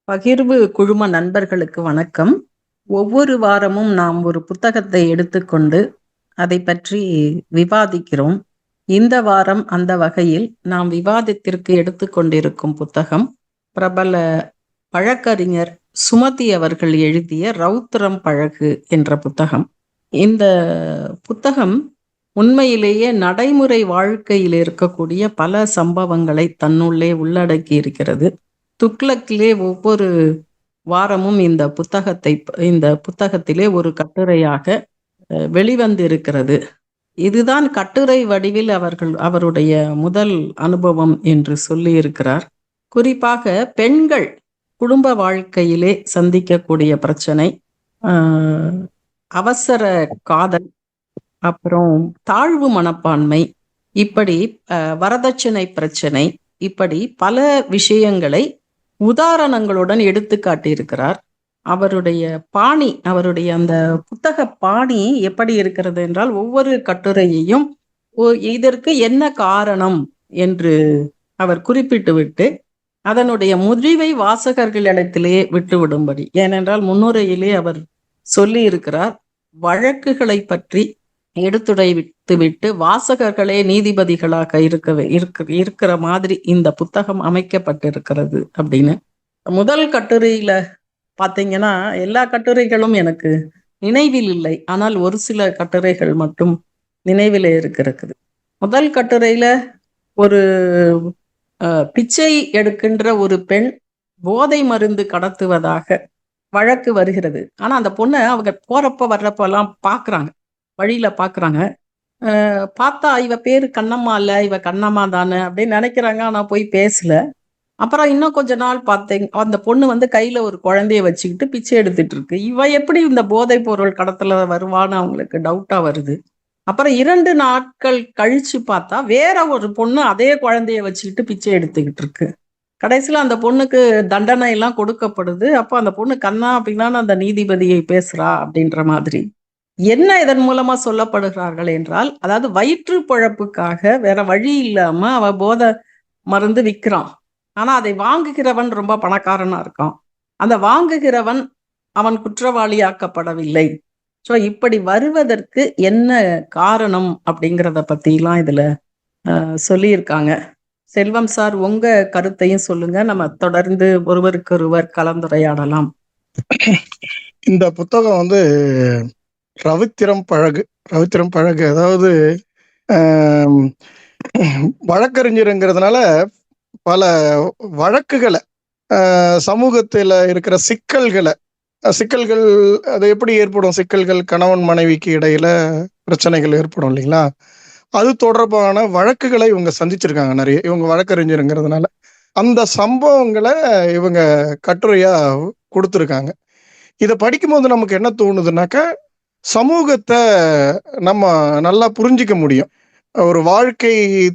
பகிர்வு குழும நண்பர்களுக்கு வணக்கம். ஒவ்வொரு வாரமும் நாம் ஒரு புத்தகத்தை எடுத்துக்கொண்டு அதை பற்றி விவாதிக்கிறோம். இந்த வாரம் அந்த வகையில் நாம் விவாதத்திற்கு எடுத்துக்கொண்டிருக்கும் புத்தகம் பிரபல வழக்கறிஞர் சுமதி அவர்கள் எழுதிய ரௌத்திரம் பழகு என்ற புத்தகம். இந்த புத்தகம் உண்மையிலேயே நடைமுறை வாழ்க்கையில் இருக்கக்கூடிய பல சம்பவங்களை தன்னுள்ளே உள்ளடக்கி இருக்கிறது. துக்ளக்கிலே ஒவ்வொரு வாரமும் இந்த புத்தகத்திலே ஒரு கட்டுரையாக வெளிவந்து இருக்கிறது. இதுதான் கட்டுரை வடிவில் அவருடைய முதல் அனுபவம் என்று சொல்லி இருக்கிறார். குறிப்பாக பெண்கள் குடும்ப வாழ்க்கையிலே சந்திக்கக்கூடிய பிரச்சனை, அவசர காதல், அப்புறம் தாழ்வு மனப்பான்மை, இப்படி வரதட்சணை பிரச்சனை, இப்படி பல விஷயங்களை உதாரணங்களுடன் எடுத்து காட்டியிருக்கிறார். அவருடைய பாணி, அவருடைய அந்த புத்தக பாணி எப்படி இருக்கிறது என்றால், ஒவ்வொரு கட்டுரையையும் இதற்கு என்ன காரணம் என்று அவர் குறிப்பிட்டு விட்டு அதனுடைய முடிவை வாசகர்களிடத்திலேயே விட்டுவிடும்படி, ஏனென்றால் முன்னுரையிலே அவர் சொல்லி இருக்கிறார், வழக்குகளை பற்றி எடுத்துரைத்து விட்டு வாசகர்களே நீதிபதிகளாக இருக்கிற மாதிரி இந்த புத்தகம் அமைக்கப்பட்டிருக்கிறது அப்படின்னு. முதல் கட்டுரையில பார்த்தீங்கன்னா, எல்லா கட்டுரைகளும் எனக்கு நினைவில் இல்லை, ஆனால் ஒரு சில கட்டுரைகள் மட்டும் நினைவிலே இருக்கிறது. முதல் கட்டுரையில ஒரு பிச்சை எடுக்கின்ற ஒரு பெண் போதை மருந்து கடத்துவதாக வழக்கு வருகிறது. ஆனா அந்த பொண்ணை அவங்க போறப்ப வர்றப்ப எல்லாம் பாக்குறாங்க, வழியில பாக்குறாங்க. பார்த்தா இவ பேரு கண்ணம்மா இல்ல, இவ கண்ணம்மா தானே அப்படின்னு நினைக்கிறாங்க. ஆனா போய் பேசல. அப்புறம் இன்னும் கொஞ்ச நாள் பார்த்தேன், அந்த பொண்ணு கையில ஒரு குழந்தைய வச்சுக்கிட்டு பிச்சை எடுத்துட்டு இருக்கு. இவ எப்படி இந்த போதைப் பொருள் கடத்தல வருவான்னு அவங்களுக்கு டவுட்டா வருது. அப்புறம் 2 நாட்கள் கழிச்சு பார்த்தா வேற ஒரு பொண்ணு அதே குழந்தைய வச்சுக்கிட்டு பிச்சை எடுத்துக்கிட்டு இருக்கு. கடைசியில அந்த பொண்ணுக்கு தண்டனை எல்லாம் கொடுக்கப்படுது. அப்போ அந்த பொண்ணு கண்ணா அப்படின்னா அந்த நீதிபதியை பேசுறா அப்படின்ற மாதிரி. என்ன இதன் மூலமா சொல்லப்படுகிறார்கள் என்றால், அதாவது வயிற்று பொழப்புக்காக வேற வழி இல்லாம அவ போதை மருந்து விற்கிறான். ஆனா அதை வாங்குகிறவன் ரொம்ப பணக்காரனா இருக்கான். அந்த வாங்குகிறவன் அவன் குற்றவாளியாக்கப்படவில்லை. ஸோ இப்படி வருவதற்கு என்ன காரணம் அப்படிங்கிறத பத்திலாம் இதுல சொல்லியிருக்காங்க. செல்வம் சார், உங்க கருத்தையும் சொல்லுங்க, நம்ம தொடர்ந்து ஒருவருக்கொருவர் கலந்துரையாடலாம். இந்த புத்தகம் ரவித்திரம் பழகு, அதாவது வழக்கறிஞருங்கிறதுனால பல வழக்குகளை, சமூகத்துல இருக்கிற சிக்கல்கள் அது எப்படி ஏற்படும், சிக்கல்கள் கணவன் மனைவிக்கு இடையில பிரச்சனைகள் ஏற்படும் இல்லைங்களா, அது தொடர்பான வழக்குகளை இவங்க சந்திச்சிருக்காங்க நிறைய. இவங்க வழக்கறிஞருங்கிறதுனால அந்த சம்பவங்களை இவங்க கட்டுரையா கொடுத்துருக்காங்க. இதை படிக்கும்போது நமக்கு என்ன தோணுதுன்னாக்கா, சமூகத்தை நம்ம நல்லா புரிஞ்சிக்க முடியும். ஒரு வாழ்க்கை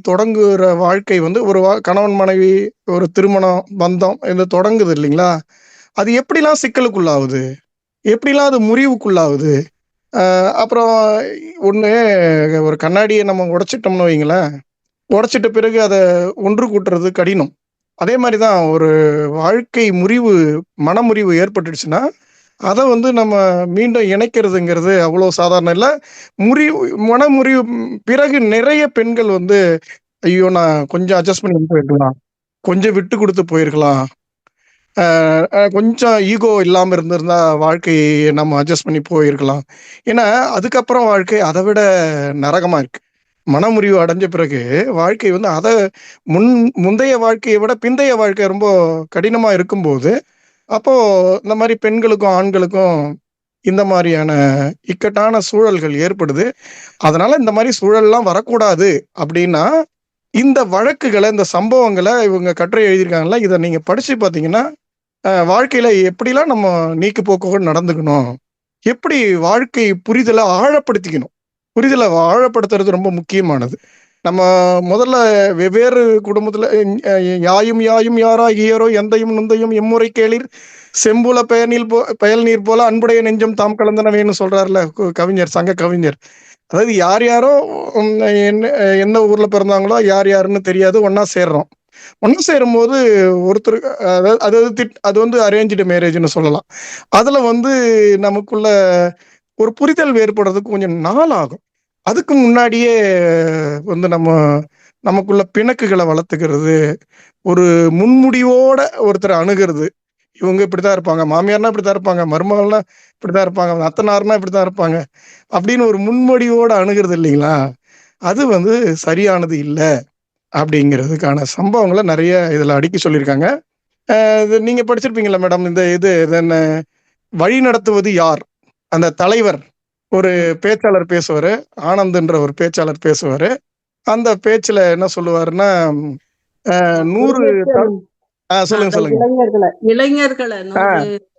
தொடங்குற வாழ்க்கை ஒரு கணவன் மனைவி ஒரு திருமணம் பந்தம் இது தொடங்குது இல்லைங்களா, அது எப்படிலாம் சிக்கலுக்குள்ளாகுது, எப்படிலாம் அது முறிவுக்குள்ளாகுது. அப்புறம் ஒரு கண்ணாடியை நம்ம உடைச்சிட்டோம்னு வைங்களேன், உடைச்சிட்ட பிறகு அதை ஒன்று கூட்டுறது கடினம். அதே மாதிரிதான் ஒரு வாழ்க்கை மனமுறிவு ஏற்பட்டுடுச்சுன்னா அதை நம்ம மீண்டும் இணைக்கிறதுங்கிறது அவ்வளோ சாதாரணம் இல்லை. மனமுறிவு பிறகு நிறைய பெண்கள் ஐயோ நான் கொஞ்சம் அட்ஜஸ்ட் பண்ணி போயிருக்கலாம், கொஞ்சம் விட்டு கொடுத்து போயிருக்கலாம், கொஞ்சம் ஈகோ இல்லாமல் இருந்திருந்தா வாழ்க்கையை நம்ம அட்ஜஸ்ட் பண்ணி போயிருக்கலாம். ஏன்னா அதுக்கப்புறம் வாழ்க்கை அதை விட நரகமா இருக்கு. மனமுறிவு அடைஞ்ச பிறகு வாழ்க்கை அதை முந்தைய வாழ்க்கையை விட பிந்தைய வாழ்க்கை ரொம்ப கடினமா இருக்கும்போது, அப்போ இந்த மாதிரி பெண்களுக்கும் ஆண்களுக்கும் இந்த மாதிரியான இக்கட்டான சூழல்கள் ஏற்படுது. அதனால இந்த மாதிரி சூழல்லாம் வரக்கூடாது அப்படின்னா இந்த வழக்குகளை, இந்த சம்பவங்களை இவங்க கட்டுரை எழுதியிருக்காங்கல்ல, இதை நீங்க படிச்சு பார்த்தீங்கன்னா வாழ்க்கையில எப்படிலாம் நம்ம நீக்கு போக்குகள் நடந்துக்கணும், எப்படி வாழ்க்கை புரிதலை ஆழப்படுத்திக்கணும். புரிதலை ஆழப்படுத்துறது ரொம்ப முக்கியமானது. நம்ம முதல்ல வெவ்வேறு குடும்பத்துல யாயும் யாராகியரோ எந்தையும் நுந்தையும் எம்முறை கேளிர் செம்புல பெயல் நீர் போல அன்புடைய நெஞ்சம் தாம் கலந்தனவேன்னு சொல்றாருல கவிஞர், சங்க கவிஞர். அதாவது யார் யாரோ என்ன ஊர்ல பிறந்தாங்களோ யார் யாருன்னு தெரியாது, ஒன்னா சேர்றோம். ஒண்ணு சேரும்போது ஒருத்தர் அது வந்து அரேஞ்ச்டு மேரேஜ்னு சொல்லலாம். அதுல வந்து நமக்குள்ள ஒரு புரிதல் ஏற்படுறதுக்கு கொஞ்சம் நாள் ஆகும். அதுக்கு முன்னாடியே வந்து நமக்குள்ள பிணக்குகளை வளர்த்துக்கிறது, ஒரு முன்முடிவோட ஒருத்தரை அணுகிறது. இவங்க இப்படித்தான் இருப்பாங்க, மாமியார்னா இப்படித்தான் இருப்பாங்க, மருமகள்னா இப்படித்தான் இருப்பாங்க, அத்தனார்னா இப்படித்தான் இருப்பாங்க அப்படின்னு ஒரு முன்முடிவோட அணுகிறது இல்லைங்களா? அது வந்து சரியானது இல்லை அப்படிங்கிறதுக்கான சம்பவங்களை நிறைய இதுல அடுக்கி சொல்லியிருக்காங்க. இது நீங்க படிச்சிருப்பீங்களா மேடம்? இது என்ன, வழி நடத்துவது யார், அந்த தலைவர் ஒரு பேச்சாளர் பேசுவாரு, ஆனந்த்ன்ற ஒரு பேச்சாளர் பேசுவாரு. அந்த பேச்சுல என்ன சொல்லுவாருன்னா, 100 சொல்லுங்க அந்த சொல்லுங்க. இளைஞர்களை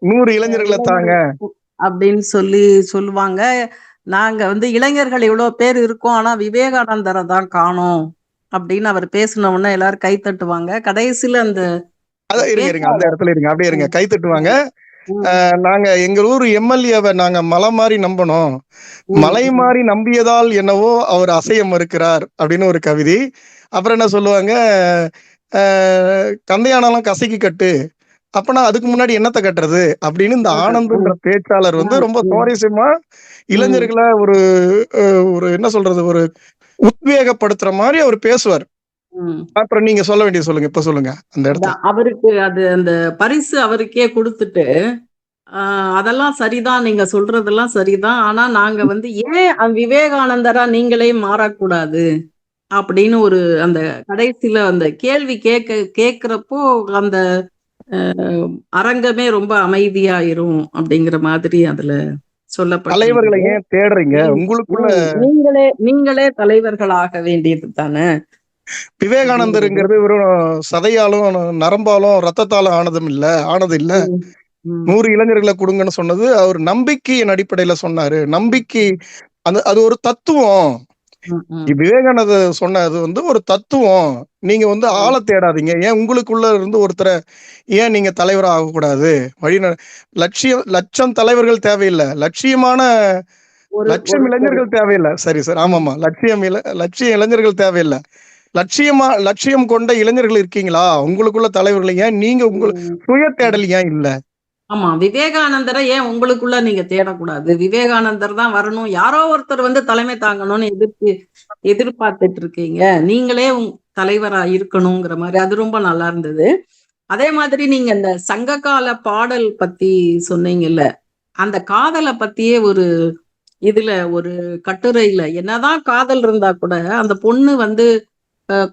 100 இளைஞர்களை தாங்க அப்படின்னு சொல்லுவாங்க. நாங்க வந்து இளைஞர்கள் இவ்வளவு பேர் இருக்கோம், ஆனா விவேகானந்தரை தான் காணோம் அப்படின்னு அவர் பேசின உடனே எல்லாரும் கை தட்டுவாங்க. கடைசியில அந்த அதான் இருங்க அந்த இடத்துல இருங்க, அப்படியே இருங்க, கை தட்டுவாங்க. நாங்க எங்க ஊர் எம்எல்ஏவை நாங்க மலை மாதிரி நம்பணும், மலை மாதிரி நம்பியதால் என்னவோ அவர் அசைய மறுக்கிறார் அப்படின்னு ஒரு கவிதை. அப்புறம் என்ன சொல்லுவாங்க, கந்தையானாலும் கசைக்கு கட்டு, அப்பனா அதுக்கு முன்னாடி என்னத்தை கட்டுறது அப்படின்னு இந்த ஆனந்த்ன்ற பேச்சாளர் வந்து ரொம்ப சுவாரஸ்யமா இளைஞர்களை ஒரு ஒரு என்ன சொல்றது, ஒரு உத்வேகப்படுத்துற மாதிரி அவர் பேசுவார். அப்புறம் நீங்க சொல்ல வேண்டியது சொல்லுங்க, இப்ப சொல்லுங்க அந்த இடத்துல. அவருக்கு அது அந்த பரிசு அவருக்கே கொடுத்துட்டு, அதெல்லாம் சரிதான், நீங்க சொல்றதெல்லாம் சரிதான், ஆனா நாங்க வந்து ஏன் விவேகானந்தரா நீங்களே மாறக்கூடாது அப்படின்னு ஒரு அந்த கடைசியில அந்த கேள்வி கேட்கிறப்போ அந்த அரங்கமே ரொம்ப அமைதியாயிரும் அப்படிங்கிற மாதிரி அதுல சொல்லப்பட்ட தலைவர்களை ஏன் தேடுறீங்க, உங்களுக்குள்ள நீங்களே தலைவர்களாக வேண்டியது தானே. விவேகானந்தருங்கிறது வெறும் சதையாலும் நரம்பாலும் ரத்தத்தாலும் ஆனது இல்ல. 100 இளைஞர்களை கொடுங்கன்னு சொன்னது அவர் நம்பிக்கையின் அடிப்படையில சொன்னாரு. நம்பிக்கை அது ஒரு தத்துவம். விவேகானந்தர் சொன்னது வந்து ஒரு தத்துவம். நீங்க வந்து ஆளை தேடாதீங்க, ஏன் உங்களுக்குள்ள இருந்து ஒருத்தரை ஏன் நீங்க தலைவரா ஆகக்கூடாது, லட்சம் தலைவர்கள் தேவையில்லை, லட்சம் இளைஞர்கள் தேவையில்லை. சரி சார், ஆமாமா, லட்சியம் இளைஞர்கள் தேவையில்லை, லட்சியம் கொண்ட இளைஞர்கள் இருக்கீங்களா உங்களுக்குள்ள தலைவர்கள், ஏன் நீங்க உங்களுக்கு சுய தேடல் ஏன் இல்ல? ஆமா, விவேகானந்தரை ஏன் உங்களுக்குள்ள நீங்க தேடக்கூடாது, விவேகானந்தர் தான் வரணும், யாரோ ஒருத்தர் வந்து தலைமை தாங்கணும்னு எதிர்பார்த்துட்டு இருக்கீங்க, நீங்களே தலைவரா இருக்கணுங்கிற மாதிரி அது ரொம்ப நல்லா இருந்தது. அதே மாதிரி நீங்க இந்த சங்ககால பாடல் பத்தி சொன்னீங்கல்ல, அந்த காதலை பத்தியே ஒரு இதுல ஒரு கட்டுரையில, என்னதான் காதல் இருந்தா கூட அந்த பொண்ணு வந்து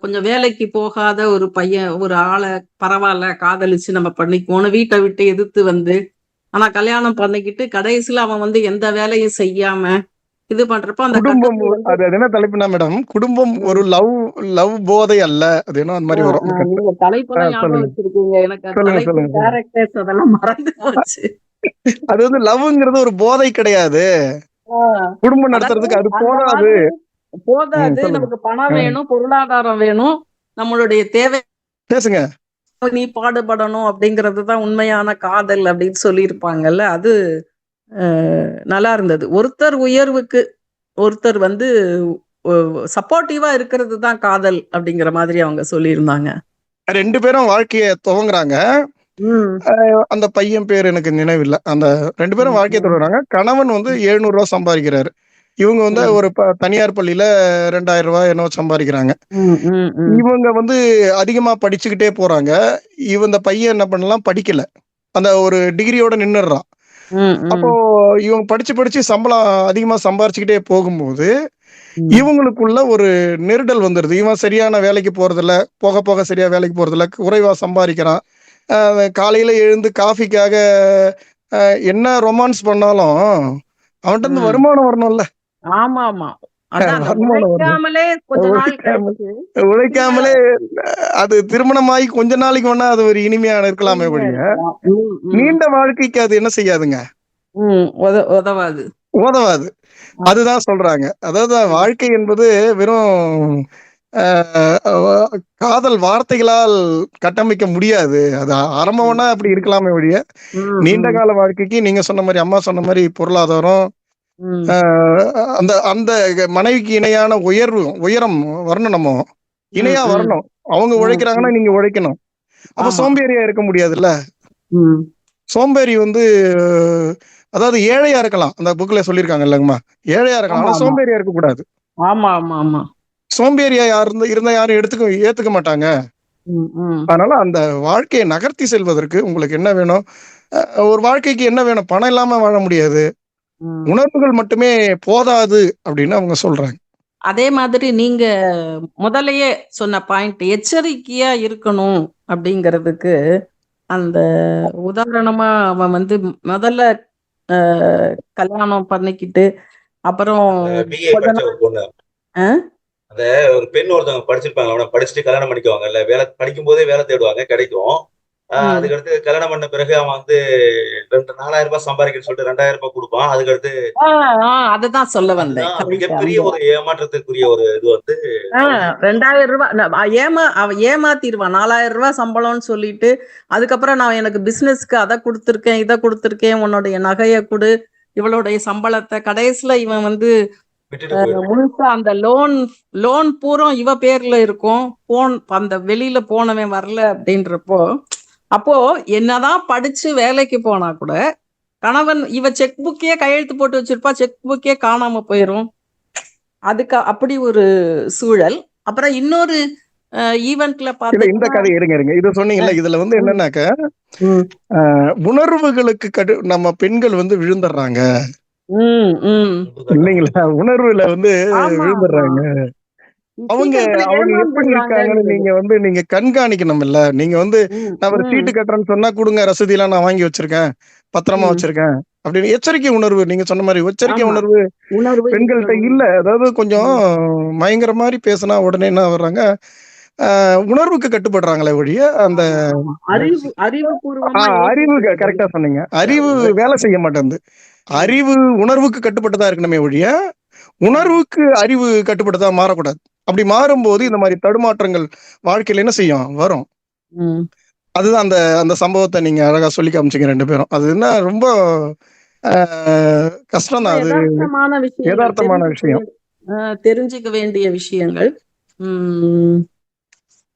கொஞ்சம் வேலைக்கு போகாத ஒரு பையன் ஒரு ஆளை பரவாயில்ல காதலிச்சு நம்ம பண்ணிக்குவோன்னு வீட்டை விட்டு எதிர்த்து வந்து, ஆனா கல்யாணம் பண்ணிக்கிட்டு கடைசியில அவன் வந்து எந்த வேலையும் செய்யாம இது பண்றப்ப அந்த குடும்பம், அது என்ன தலைப்புனா மேடம், குடும்பம் ஒரு லவ் போதை அல்ல, அது என்ன அந்த மாதிரி வரும். நீங்க தலைப்பெல்லாம் ஞாபகம் வச்சிருக்கீங்க, எனக்கு தலைப்பு கேரக்டர்ஸ் அதெல்லாம் மறந்து போச்சு. அது வந்து லவ்ங்கிறது ஒரு போதை கிடையாது, குடும்பம் நடத்துறதுக்கு அது போதாது. நமக்கு பணம் வேணும், பொருளாதாரம் வேணும், நம்மளுடைய தேவை பேசுங்க, நீ பாடுபடணும் அப்படிங்கறதுதான் உண்மையான காதல் அப்படின்னு சொல்லியிருப்பாங்கல்ல. அது நல்லா இருந்தது. ஒருத்தர் உயர்வுக்கு ஒருத்தர் வந்து சப்போர்ட்டிவா இருக்கிறது தான் காதல் அப்படிங்கிற மாதிரி அவங்க சொல்லியிருந்தாங்க. 2 பேரும் வாழ்க்கைய துவங்குறாங்க. அந்த பையன் பேர் எனக்கு நினைவில்லை. அந்த 2 பேரும் வாழ்க்கையை தொடங்குறாங்க. கணவன் வந்து 700 ரூபாய் சம்பாதிக்கிறாரு, இவங்க வந்து ஒரு தனியார் பள்ளியில 2000 ரூபாய் என்னவோ சம்பாதிக்கிறாங்க. இவங்க வந்து அதிகமா படிச்சுக்கிட்டே போறாங்க. இந்த பையன் என்ன பண்ணலாம், படிக்கல, அந்த ஒரு டிகிரியோட நின்னுடுறான். அப்போ இவங்க படிச்சு சம்பளம் அதிகமா சம்பாரிச்சுக்கிட்டே போகும்போது இவங்களுக்குள்ள ஒரு நெருடல் வந்துருது. இவன் சரியான வேலைக்கு போறதில்ல, போக சரியா வேலைக்கு போறதில்ல, குறைவா சம்பாதிக்கிறான். காலையில எழுந்து காஃபிக்காக என்ன ரொமான்ஸ் பண்ணாலும் அவன்கிட்ட இருந்து வருமானம் வரணும்ல. ஆமா ஆமா, உழைக்காமலே அது திருமணமாகி கொஞ்ச நாளைக்கு வேணா அது ஒரு இனிமையா இருக்கலாமே ஒழிய நீண்ட வாழ்க்கைக்கு அது என்ன செய்யாதுங்க, உதவாது. அதுதான் சொல்றாங்க. அதாவது வாழ்க்கை என்பது வெறும் காதல் வார்த்தைகளால் கட்டமைக்க முடியாது. அது ஆரம்பம்னா அப்படி இருக்கலாமே ஒழிய நீண்ட கால வாழ்க்கைக்கு நீங்க சொன்ன மாதிரி, அம்மா சொன்ன மாதிரி பொருளாதாரம், அந்த அந்த மனைவிக்கு இணையான உயரம் வரணும். நம்ம இணையா வரணும். அவங்க உழைக்கிறாங்கன்னா நீங்க உழைக்கணும். அப்ப ஆமா. சோம்பேறியா இருக்க முடியாதுல்ல. ம். சோம்பேறி வந்து அதாவது ஏழையா இருக்கலாம். அந்த புக்ல சொல்லியிருக்காங்க இல்லங்கம்மா, ஏழையா இருக்கலாம். ஆமா, ஆனா ஆமா. சோம்பேறியா இருக்கக்கூடாது. ஆமா, ஆமா, ஆமா. சோம்பேறியா இருந்தா யாரும் ஏத்துக்க மாட்டாங்க. ம், ம், அதனால அந்த வாழ்க்கையை நகர்த்தி செல்வதற்கு உங்களுக்கு என்ன வேணும்? ஒரு வாழ்க்கைக்கு என்ன வேணும்? பணம் இல்லாம வாழ முடியாது. ம். உணர்வுகள் மட்டுமே போதாது அப்படின்னு அவங்க சொல்றாங்க. அதே மாதிரி நீங்க முதல்லயே சொன்ன பாயிண்ட் எச்சரிக்கையா இருக்கணும் அப்படிங்கிறதுக்கு, அந்த உதாரணமா அவன் வந்து முதல்ல அ கல்யாணம் பண்ணிக்கிட்டு, அப்புறம் பிஏ கொஞ்ச படிச்ச நாள் ஒரு பொண்ணு. அ அந்த ஒரு பெண் ஒருத்தவங்க படிச்சிருப்பாங்க. அவன படிச்சுட்டு கல்யாணம் பண்ணிக்குவாங்க. இல்ல வேலை படிக்கும் போதே வேலை தேடுவாங்க, கிடைக்கும். ம். அதுக்கடுத்து கல்யாணம் பண்ண பிறகு அவன் வந்து 4,000 ரூபாய் சொல்லிட்டு 2,000 ரூபாய் கொடுப்பான். அதுக்கடுத்து ஆ, அததான் சொல்ல வந்தேன். அதுதான் கரெக்ட். மிகப்பெரிய அந்த ஒரு ஏமாற்றத்திற்குரிய ஒரு இது வந்து ஆ ரூ. அவங்களுக்கு. 2000 அவன் ஏமாத்திருவான். ரூ. 4000 சம்பளம்னு சொல்லிட்டு, அதுக்கப்புறம் நான் எனக்கு பிசினஸ்க்கு அத குடுத்துருக்கேன், இத குடுத்துருக்கேன், உன்னுடைய நகைய குடு, இவளுடைய சம்பளத்த கடைசில இவன் வந்து விட்டுட்டு போயிடுவான். முழுசா அந்த லோன் பூரம் இவ பேர்ல இருக்கும். அந்த வெளியில போனவன் வரல அப்படின்றப்போ, அப்போ என்னதான் படிச்சு வேலைக்கு போனா கூட, கணவன் இவ செக் புக்கே கையெழுத்து போட்டு வச்சிருப்பா, செக் புக்கே காணாம போயிரும். அதுக்கு அப்படி ஒரு சூழல். அப்புறம் இன்னொரு ஈவென்ட்ல இல்ல, இந்த பாத்தீங்கன்னா கதை இருங்க. இது சொன்னீங்கல்ல, இதுல வந்து ம், என்னன்னாக்க ம், உணர்வுகளுக்கு நம்ம பெண்கள் வந்து விழுந்துடுறாங்க ம், ம். இல்லைங்களா? உணர்வுல வந்து ஆமா, ஆமா. விழுந்துடுறாங்க. அவங்க சீக்கிரத்துல அவங்க எப்படி இருக்காங்கன்னு ஏமாந்துடுறாங்கங்கிறது. நீங்க கண்காணிக்கணும்ல. நீங்க வந்து ம், நான் ஒரு ம், சீட்டு கட்டுறேன்னு சொன்னா கொடுங்க, ரசீது எல்லாம் நான் வாங்கி வச்சிருக்கேன், பத்திரமா ம். வச்சிருக்கேன் அப்படின்னு எச்சரிக்கை உணர்வு, நீங்க சொன்ன மாதிரி எச்சரிக்கை ஆமா. உணர்வு உணர்வு பெண்கள்கிட்ட இருக்கணும். இல்ல. அதாவது கொஞ்சம் ம். மயங்கர மாதிரி பேசினா உடனே என்ன வர்றாங்க, உணர்வுக்கு கட்டுப்படுறாங்களே ஒழிய அந்த ஆமா, ஆமா. உணர்ச்சி. அறிவுபூர்வமா அறிவு யோசிக்கிறது இல்ல. கரெக்டா சொன்னீங்க. அறிவு உணர்ச்சி. வேலை செய்ய மாட்டேங்குது. ம், அறிவு உணர்வுக்கு கட்டுப்பட்டுதான் இருக்கணுமே ஒழிய ம், உணர்வுக்கு அறிவு கட்டுப்பட்டுதா மாறக்கூடாது. அப்படி மாறும்போது இந்த மாதிரி தடுமாற்றங்கள் வாழ்க்கையில என்ன செய்யும், வரும். ம். அதுதான் அந்த அந்த சம்பவத்தை நீங்க அழகா சொல்லி காமிச்சீங்க 2 பேரும். அது என்ன ரொம்ப கஷ்டம் ரொம்ப தான் அது. யதார்த்தமான விஷயங்கள். யதார்த்தமான விஷயம். தெரிஞ்சுக்க வேண்டிய விஷயங்கள். ம்.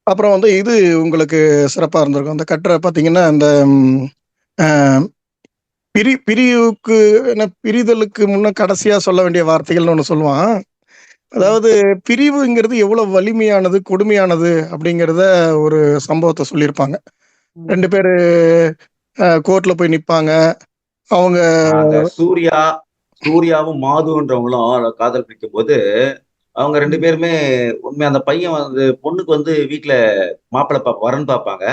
அப்புறம் வந்து இது உங்களுக்கு சிறப்பா இருந்திருக்கும். அந்த கட்டுரை பார்த்தீங்கன்னா, அந்த பிரிவுக்கு என்ன, பிரிதலுக்கு முன்ன கடைசியா சொல்ல வேண்டிய வார்த்தைகள்னு ஒண்ணு சொல்லுவான். ம். அதாவது பிரிவுங்கிறது எவ்வளவு வலிமையானது, கொடுமையானது அப்படிங்கிறத ஒரு சம்பவத்த சொல்லியிருப்பாங்க. ம். 2 பேரு கோர்ட்ல போய் நிப்பாங்க. அவங்க அந்த சூர்யாவும் மாதுன்றவங்களும் காதல் பிடிக்கும்போது அவங்க 2 ம். பேருமே உண்மையா அந்த பையன் வந்து பொண்ணுக்கு வந்து வீட்ல மாப்பிள்ளை வரன் பார்ப்பாங்க.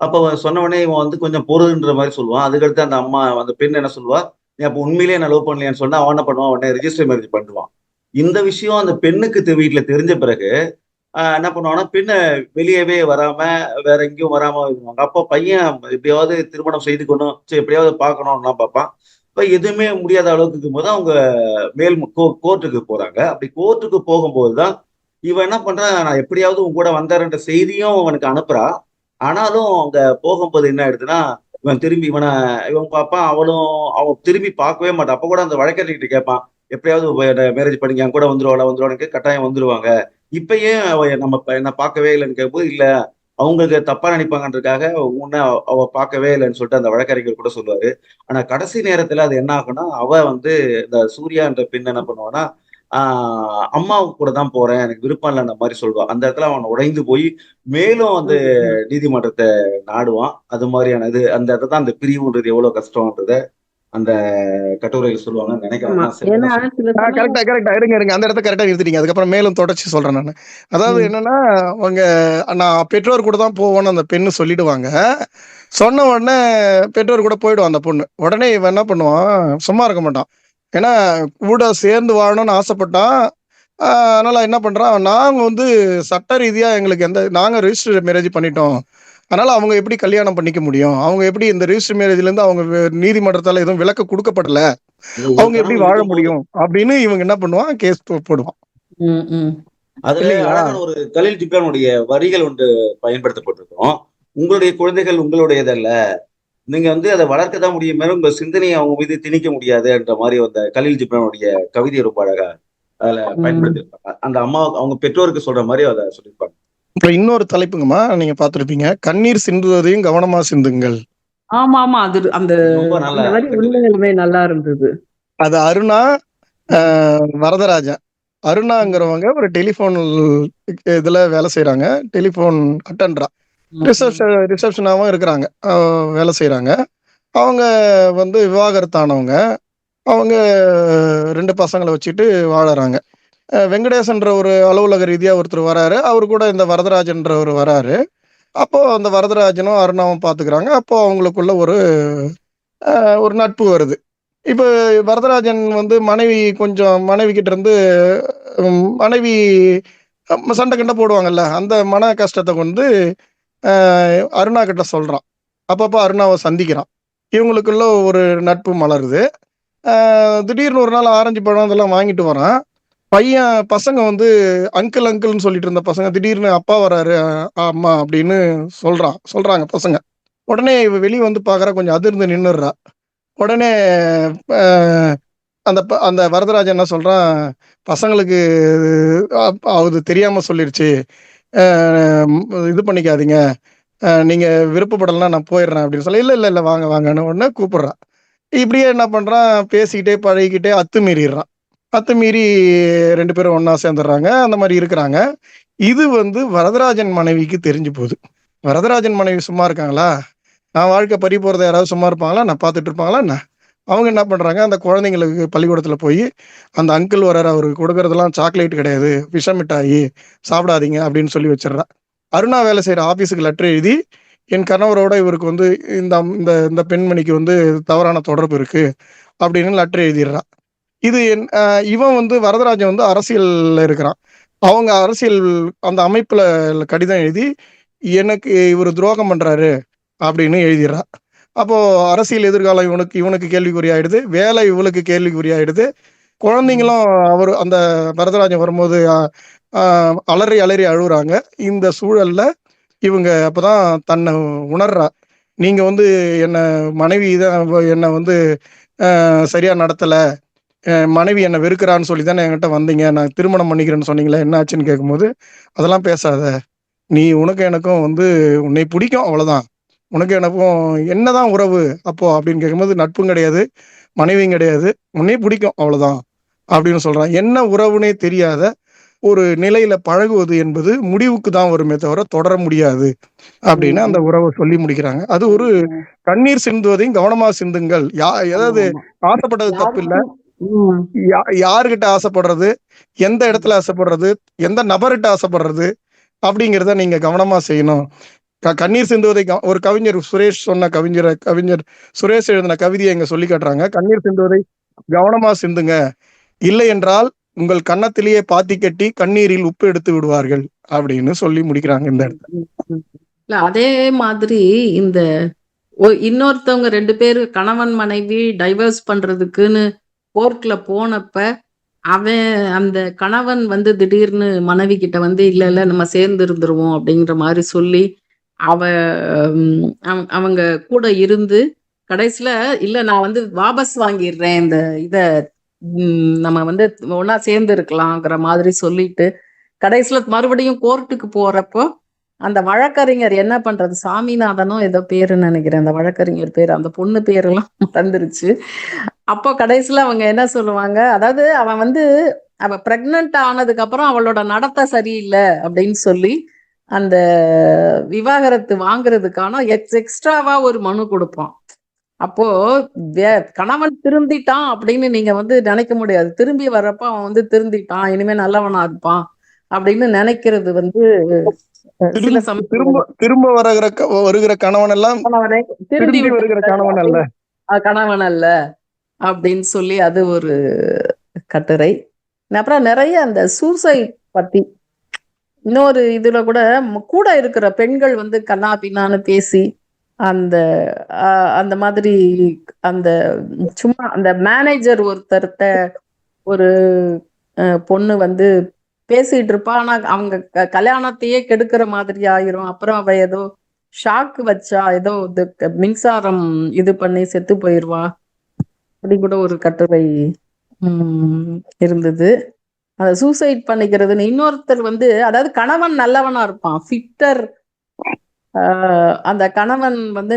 அப்ப அவன் சொன்ன உடனே இவன் வந்து கொஞ்சம் பொறுன்ற மாரி சொல்லுவான். அதுக்கடுத்து அந்த அம்மா அந்த பெண் என்ன சொல்லுவா, "நீ அப்ப உண்மையிலேயே என்ன லவ் பண்ணலையான்னு" சொன்னா, அவன் என்ன பண்ணுவான், உடனே ரெஜிஸ்டர் மேரேஜ் பண்ணிடுவான். இந்த விஷயம் அந்த பெண்ணுக்கு வீட்ல தெரிஞ்ச பிறகு, என்ன பண்ணுவான்னா, பெண்ண வெளியவே வராம, வேற எங்கேயும் வராம இருப்பாங்க. அப்போ பையன் எப்படியாவது திருமணம் செய்து கொள்ளணும், சரி எப்படியாவது பார்க்கணும்லாம் பார்ப்பான். இப்ப எதுவுமே முடியாத அளவுக்கு இருக்கும்போது, அவங்க மேல் கோர்ட்டுக்கு போறாங்க. அப்படி கோர்ட்டுக்கு போகும்போது தான், இவன் என்ன பண்றான், நான் எப்படியாவது உன் கூட வந்துர்றேன்ற செய்தியும் அவனுக்கு அனுப்புறா. ஆனாலும் அங்க போகும்போது என்ன ஆயிடுதுன்னா, இவன் பார்ப்பான், அவன் திரும்பி பார்க்கவே மாட்டான். அப்ப கூட அந்த வழக்கறிஞர்கிட்ட கேட்பான். எப்படியாவது மேரேஜ் பண்ணிக்க, என் கூட வந்துருவான்னு கட்டாயம் வந்துருவாங்க. இப்ப ஏன் அவ என்ன பார்க்கவே இல்லைன்னு கேட்கும்போது, இல்ல அவங்களுக்கு தப்பா நினைப்பாங்கன்றதுக்காக உன்ன அவ பார்க்கவே இல்லைன்னு சொல்லிட்டு அந்த வழக்கறிஞர் கூட சொல்லுவாரு. ஆனா கடைசி நேரத்துல அது என்ன ஆகும்னா, அவ வந்து இந்த சூர்யா என்ற பெண் என்ன பண்ணுவான்னா, அம்மா கூட தான் போறேன். எனக்கு விருப்பம் இல்லன்ற மாரி சொல்லுவா. அந்த இடத்துல அவன் உடைந்து போய் மேலும் வந்து ம். ம். நீதிமன்றத்த நாடுவான். அது மாரியான இது அந்த இடத்துல தான் அந்த பிரிவுன்றது எவ்வளவு கஷ்டம்ன்றத அந்த கட்டுரையில சொல்லுவாங்கன்னு நினைக்கிறேன். ஆமா. ஆனா சரியா ஏன்னா தான் சொல்லுவாங்க. சில சமயம் கரெக்டா இருங்க. அந்த இடத்த கரெக்டா நிறுத்திட்டீங்க. அதுக்கப்புறம் மேலும் தொடர்ச்சி சொல்றேன் நானு. அதாவது ம். என்னன்னா, அவங்க நான் பெற்றோர் கூட தான் போவேன்னு அந்த பெண்ணு சொல்லிடுவாங்க. சொன்ன உடனே பெற்றோர் கூட போயிடுவான் அந்த பொண்ணு. உடனே இவன் என்ன பண்ணுவான், சும்மா இருக்க மாட்டான். ஏன்னா கூட சேர்ந்து வாழணும்னு ஆசைப்பட்டான். அதனால என்ன பண்றான், நாங்க வந்து சட்ட ரீதியா எங்களுக்கு நாங்க ரெஜிஸ்டர் மேரேஜ் பண்ணிட்டோம். அதனால அவங்க எப்படி கல்யாணம் பண்ணிக்க முடியும்? அவங்க எப்படி இந்த ரெஜிஸ்டர் மேரேஜ்ல இருந்து அவங்க நீதிமன்றத்தால எதுவும் விலக்கு குடுக்கப்படல. இந்த ஒரு அவங்க எப்படி கனவு வாழ இருக்கும்போது முடியும்? அப்படின்னு இவங்க என்ன பண்ணுவான், கேஸ் போடுவான். ம். ம். அதுல இல்லைங்களா? அழகான ஒரு கலீல் ஜிப்ரானுடைய வரிகள் ஒன்று பயன்படுத்தப்பட்டிருக்கும். உங்களுடைய குழந்தைகள் உங்களுடையதல்ல. நீங்க வந்து அத வளர்க்க தான் முடியும். மேலும் உங்க சிந்தனைய அவங்க மீது திணிக்க முடியாதுன்ற மாரி அந்த கலீல் ஜிப்ரானுடைய கவிதை ரொம்ப அழகா அதுல ம். பயன்படுத்தியிருப்பாங்க. அந்த அம்மா அவங்க பெற்றோருக்கு சொல்ற மாரி அத சொல்லியிருப்பாங்க. அப்புறம் இன்னொரு தலைப்புங்கம்மா, நீங்க பார்த்திருப்பீங்க. கண்ணீர் சிந்துவதையும் கவனமா சிந்துங்கள். ஆமா ஆமா, அது அந்த ரொம்ப நல்ல அந்த வரி கட்டுரை. உண்மையிலுமே நல்லா இருந்தது. அது அருணா, வரதராஜன். அருணாங்கிறவங்க ஒரு டெலிஃபோன் இதுல வேலை செய்றாங்க. டெலிஃபோன் அட்டெண்டரா. ரிசப்ஷனாவும் இருக்கிறாங்க. வேலை செய்றாங்க. அவங்க வந்து விவாகரத்தானவங்க. அவங்க 2 பசங்கள வச்சுட்டு வாழறாங்க. வெங்கடேசன்ற ஒரு அலுவலக ரீதியா ஒருத்தர் வராரு. அவரு கூட இந்த வரதராஜன்றவரு வராரு. அப்போ அந்த வரதராஜனும், அருணாவும் பார்த்துக்கிறாங்க. அப்போ அவங்களுக்குள்ள ஒரு நட்பு வருது. இப்ப வரதராஜன் வந்து மனைவி கிட்ட இருந்து மனைவி சண்டை கிண்டை போடுவாங்கல்ல. அந்த மன கஷ்டத்த வந்து அருணா கிட்ட சொல்றான். அப்பப்போ அருணாவ சந்திக்கிறான். இவங்களுக்குள்ள ஒரு நட்பு மலருது. திடீர்னு ஒரு நாள் ஆரஞ்சு பழம் இதெல்லாம் வாங்கிட்டு வரான். பசங்க வந்து அங்கிள் அங்கிள்னு சொல்லிட்டு இருந்த பசங்க திடீர்னு அப்பா வராரு, அம்மா அப்படின்னு சொல்றாங்க பசங்க. உடனே இவ வெளிய வந்து பார்க்கறா, கொஞ்சம் அதிர்ந்து நின்னுடுறா. உடனே அந்த வரதராஜன் என்ன சொல்றான், பசங்களுக்கு அது தெரியாம சொல்லிருச்சு. இது பண்ணிக்காதீங்க. நீங்க விருப்பப்படலைன்னா நான் போயிடுறேன் அப்படின்னு சொல்ல, இல்ல இல்ல இல்ல வாங்க வாங்கன்னு உடனே கூப்பிடுறான். இப்படியே என்ன பண்றான், பேசிக்கிட்டே பழகிக்கிட்டே அத்துமீறிடுறான். அத்துமீறி 2 பேரும் ஒண்ணா சேர்ந்துடுறாங்க. அந்த மாதிரி இருக்கிறாங்க. இது வந்து வரதராஜன் மனைவிக்கு தெரிஞ்சு போகுது. வரதராஜன் மனைவி சும்மா இருக்காங்களா? நான் வாழ்க்கை பறி போறத யாராவது சும்மா இருப்பாங்களா? நான் பார்த்துட்டு இருப்பாங்களா என்ன? அவங்க என்ன பண்றாங்க, அந்த குழந்தைங்களுக்கு பள்ளிக்கூடத்துல போய் அந்த அங்கிள் வராரு, அவருக்கு கொடுக்கறதெல்லாம் சாக்லேட் கிடையாது, விஷ மிட்டாயி, சாப்பிடாதீங்க அப்படின்னு சொல்லி வச்சிடுறா. அருணா வேலை செய்யற ஆபீஸுக்கு லெட்டர் எழுதி, என் கணவரோட இவருக்கு வந்து இந்த இந்த இந்த பெண்மணிக்கு வந்து தவறான தொடர்பு இருக்கு அப்படின்னு லெட்டர் எழுதிடுறா. இது இவன் வந்து வரதராஜன் வந்து அரசியல்ல இருக்கிறான். அவங்க அரசியல் அந்த அமைப்புல கடிதம் எழுதி, எனக்கு இவர் துரோகம் பண்றாரு அப்படின்னு எழுதிடுறா. அப்போ அரசியல் எதிர்காலம் இவனுக்கு கேள்விக்குறி ஆயிடுது. வேலை இவளுக்கு கேள்விக்குறி ஆயிடுது. குழந்தைங்களும் அந்த வரதராஜன் வரும்போது அலறி அலறி அழுகுறாங்க. இந்த சூழல்ல இவங்க அப்பதான் தன்னை உணர்றா. நீங்க வந்து என்ன மனைவி தான் என்ன வந்து சரியா நடத்தல, மனைவி என்ன வெறுக்கிறான்னு சொல்லி தானே என்கிட்ட வந்தீங்க, நான் திருமணம் பண்ணிக்கிறேன்னு சொன்னீங்களே, என்ன ஆச்சுன்னு கேட்கும்போது, அதெல்லாம் பேசாத, உனக்கு எனக்கும் வந்து உன்னை பிடிக்கும் அவ்வளவுதான், உனக்கு எனக்கும் என்னதான் உறவு அப்போ அப்படின்னு கேட்கும்போது, நட்பும் கிடையாது, மனைவியும் கிடையாது, உன்னை பிடிக்கும் அவ்வளவுதான் அப்படின்னு சொல்றான். என்ன உறவுனே தெரியாத ஒரு நிலையில பழகுவது என்பது முடிவுக்கு தான் வருமே தவிர தொடர முடியாது அப்படின்னு அந்த உறவை சொல்லி முடிக்கிறாங்க. அது ஒரு கண்ணீர் சிந்துவதையும் கவனமா சிந்துங்கள். ஏதாவது ஆசைப்பட்டது தப்பு இல்ல, யாருகிட்ட ஆசைப்படுறது, எந்த இடத்துல ஆசைப்படுறது, எந்த நபர்கிட்ட ஆசைப்படுறது அப்படிங்கிறத நீங்க கவனமா செய்யணும். கண்ணீர் சிந்துவதை ஒரு கவிஞர் கவிஞர் சுரேஷ் எழுதின கவிதையை இங்க சொல்லி காட்டுறாங்க. கண்ணீர் சிந்துவதை கவனமா சிந்துங்க, இல்லை என்றால் உங்கள் கன்னத்திலேயே பாத்தி கட்டி கண்ணீரில் உப்பு எடுத்து விடுவார்கள் அப்படின்னு சொல்லி முடிக்கிறாங்க இந்த இடத்துல. இல்ல அதே மாதிரி இந்த இன்னொருத்தவங்க 2 பேரு கணவன் மனைவி டைவர்ஸ் பண்றதுக்குன்னு கோர்ட்ல போனப்ப, அவன் அந்த கணவன் வந்து திடீர்னு மனைவி கிட்ட வந்து இல்ல இல்ல நம்ம சேர்ந்து இருந்துருவோம் அப்படிங்கிற மாதிரி சொல்லி அவங்க கூட இருந்து கடைசியில இல்ல நான் வந்து வாபஸ் வாங்கிடுறேன் இந்த இத, நம்ம வந்து ஒன்னா சேர்ந்து இருக்கலாங்கிற மாதிரி சொல்லிட்டு கடைசியில மறுபடியும் கோர்ட்டுக்கு போறப்போ அந்த வழக்கறிஞர் என்ன பண்றது, சாமிநாதனும் ஏதோ பேருன்னு நினைக்கிறேன் அந்த வழக்கறிஞர் பேர், அந்த பொண்ணு பேரெல்லாம் மறந்துருச்சு. அப்போ கடைசியில அவங்க என்ன சொல்லுவாங்க, அதாவது அவன் வந்து அவ பிரெக்னன்ட் ஆனதுக்கு அப்புறம் அவளோட நடத்தை சரியில்லை அப்படின்னு சொல்லி அந்த விவாகரத்து வாங்குறதுக்கான எக்ஸ்ட்ராவா ஒரு மனு கொடுப்பான். அப்போ கணவன் திருந்திட்டான் அப்படின்னு நீங்க வந்து நினைக்க முடியாது. திரும்பி வர்றப்ப அவன் வந்து திருந்திட்டான், இனிமே நல்லவனா இருப்பான் அப்படின்னு நினைக்கிறது வந்து சில திரும்ப வருகிற கணவன் எல்லாம் திரும்பி வருகிற கணவன் அல்ல, கணவன் அல்ல அப்படின்னு சொல்லி அது ஒரு கட்டுரை. அப்புறம் நிறைய அந்த சூசைட் பத்தி இன்னொரு இதுல கூட கூட இருக்கிற பெண்கள் வந்து கண்ணா பின்னான்னு பேசி அந்த அந்த மாதிரி அந்த சும்மா அந்த மேனேஜர் ஒருத்தர்கிட்ட ஒரு பொண்ணு வந்து பேசிட்டு இருப்பா, ஆனா அவங்க கல்யாணத்தையே கெடுக்கிற மாதிரி ஆயிரும். அப்புறம் அவ ஏதோ ஷாக்கு வச்சா ஏதோ மின்சாரம் இது பண்ணி செத்து போயிடுவா, அப்படி கூட ஒரு கட்டுரை இருந்தது. அதை சூசைட் பண்ணிக்கிறதுன்னு. இன்னொருத்தர் வந்து, அதாவது கணவன் நல்லவனா இருப்பான், ஃபிட்டர். அந்த கணவன் வந்து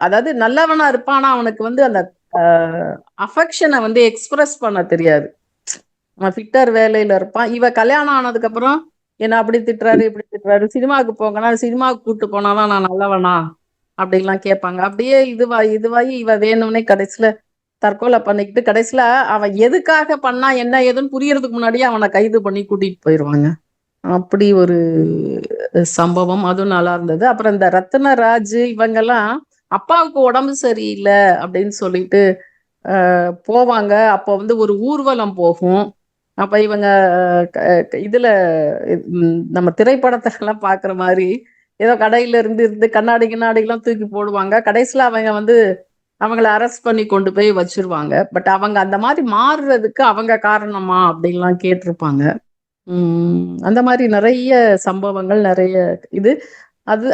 அதாவது நல்லவனா இருப்பானா, அவனுக்கு வந்து அந்த அஃபெக்ஷனை வந்து எக்ஸ்பிரஸ் பண்ண தெரியாது. அவன் ஃபிட்டர் வேலையில இருப்பான். இவ கல்யாணம் ஆனதுக்கு அப்புறம் என்ன அப்படி திட்டுறாரு இப்படி திட்டுறாரு, சினிமாவுக்கு போங்கன்னா சினிமாவுக்கு கூட்டு போனாதான் நான் நல்லவனா அப்படின்லாம் கேட்பாங்க. அப்படியே இதுவாகி இவ வேணும்னே கடைசியில தற்கொலை பண்ணிக்கிட்டு, கடைசியில அவன் எதுக்காக பண்ணா என்ன ஏதுன்னு புரியறதுக்கு முன்னாடியே அவனை கைது பண்ணி கூட்டிட்டு போயிடுவாங்க. அப்படி ஒரு சம்பவம், அதுவும் நல்லா இருந்தது. அப்புறம் இந்த ரத்னராஜ் இவங்கெல்லாம் அப்பாவுக்கு உடம்பு சரியில்லை அப்படின்னு சொல்லிட்டு போவாங்க. அப்போ வந்து ஒரு ஊர்வலம் போகும். அப்ப இவங்க இதுல நம்ம திரைப்படத்தெல்லாம் பாக்குற மாதிரி ஏதோ கடையில இருந்து கண்ணாடிலாம் தூக்கி போடுவாங்க. கடைசியில அவங்க வந்து அவங்கள அரெஸ்ட் பண்ணி கொண்டு போய் வச்சிருவாங்க. பட் அவங்க அந்த மாதிரி மாறுறதுக்கு அவங்க காரணமா அப்படின்லாம் கேட்டிருப்பாங்க. அந்த மாதிரி நிறைய சம்பவங்கள், நிறைய இது.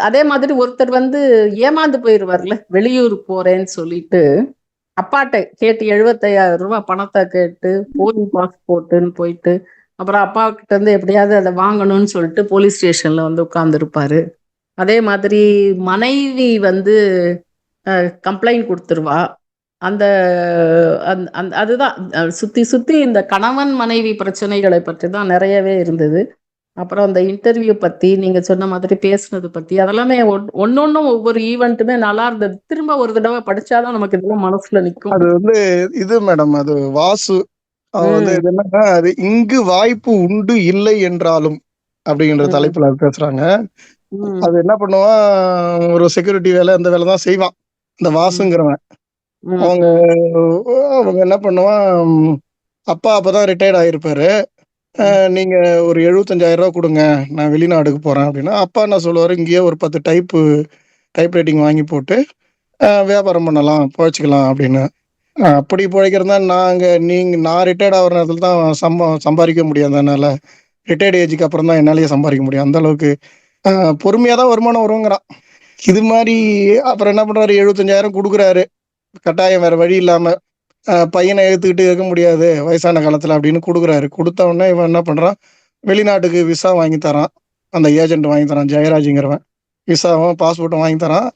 அதே மாதிரி ஒருத்தர் வந்து ஏமாந்து போயிருவார்ல, வெளியூர் போறேன்னு சொல்லிட்டு அப்பாட்ட கேட்டு 75,000 ரூபாய் பணத்தை கேட்டு போலி பாஸ்போர்ட்டுன்னு போயிட்டு, அப்புறம் அப்பா கிட்ட இருந்து எப்படியாவது அதை வாங்கணும்னு சொல்லிட்டு போலீஸ் ஸ்டேஷன்ல வந்து உட்கார்ந்துருப்பாரு. அதே மாதிரி மனைவி வந்து கம்ப்ளைண்ட் கொடுத்துருவா. அந்த அதுதான் சுத்தி இந்த கணவன் மனைவி பிரச்சனைகளை பற்றி தான் நிறையவே இருந்தது. அப்புறம் அந்த இன்டர்வியூ பத்தி நீங்க சொன்ன மாதிரி பேசுனது பத்தி அதெல்லாமே ஒன்னொன்னும் ஒவ்வொரு ஈவெண்ட்டுமே நல்லா இருந்தது. திரும்ப ஒரு தடவை படிச்சாதான் நமக்கு இதெல்லாம் மனசுல நிக்கும். அது வந்து இது மேடம், அது வாசு வந்து இது என்னன்னா, அது இங்கு வாய்ப்பு உண்டு இல்லை என்றாலும் அப்படிங்கிற தலைப்புல பேசுறாங்க. அது என்ன பண்ணுவான், ஒரு செக்யூரிட்டி வேலை அந்த வேலை தான் செய்வான் இந்த வாசுங்கிறவன். அவங்க என்ன பண்ணுவான், அப்பா அப்பதான் ரிட்டையர்ட் ஆயிருப்பாரு. நீங்க ஒரு 75,000 ரூபாய் கொடுங்க, நான் வெளிநாடுக்கு போறேன் அப்படின்னா, அப்பா என்ன சொல்லுவாரு, இங்கேயே ஒரு 10 டைப் ரைட்டிங் வாங்கி போட்டு வியாபாரம் பண்ணலாம், பிழைச்சிக்கலாம் அப்படின்னு. அப்படி பிழைக்கிறதா நான் ரிட்டையர்ட் ஆகிற நேரத்தில் தான் சம்பாதிக்க முடியும். அதனால ரிட்டையர்ட் ஏஜுக்கு அப்புறம் தான் என்னாலேயே சம்பாதிக்க முடியும். அந்த அளவுக்கு பொறுமையாக தான் வருமானம் வருங்கிறான். இது மாதிரி அப்புறம் என்ன பண்றாரு, 75,000 கொடுக்குறாரு, கட்டாயம் வேற வழி இல்லாம பையனை எடுத்துக்கிட்டு இருக்க முடியாது வயசான காலத்துல அப்படின்னு கொடுக்குறாரு. கொடுத்த உடனே இவன் என்ன பண்றான், வெளிநாட்டுக்கு விசா வாங்கி தரான். அந்த ஏஜென்ட் வாங்கி தரான், ஜெயராஜுங்கிறவன். விசாவும் பாஸ்போர்ட்டும் வாங்கி தரான்.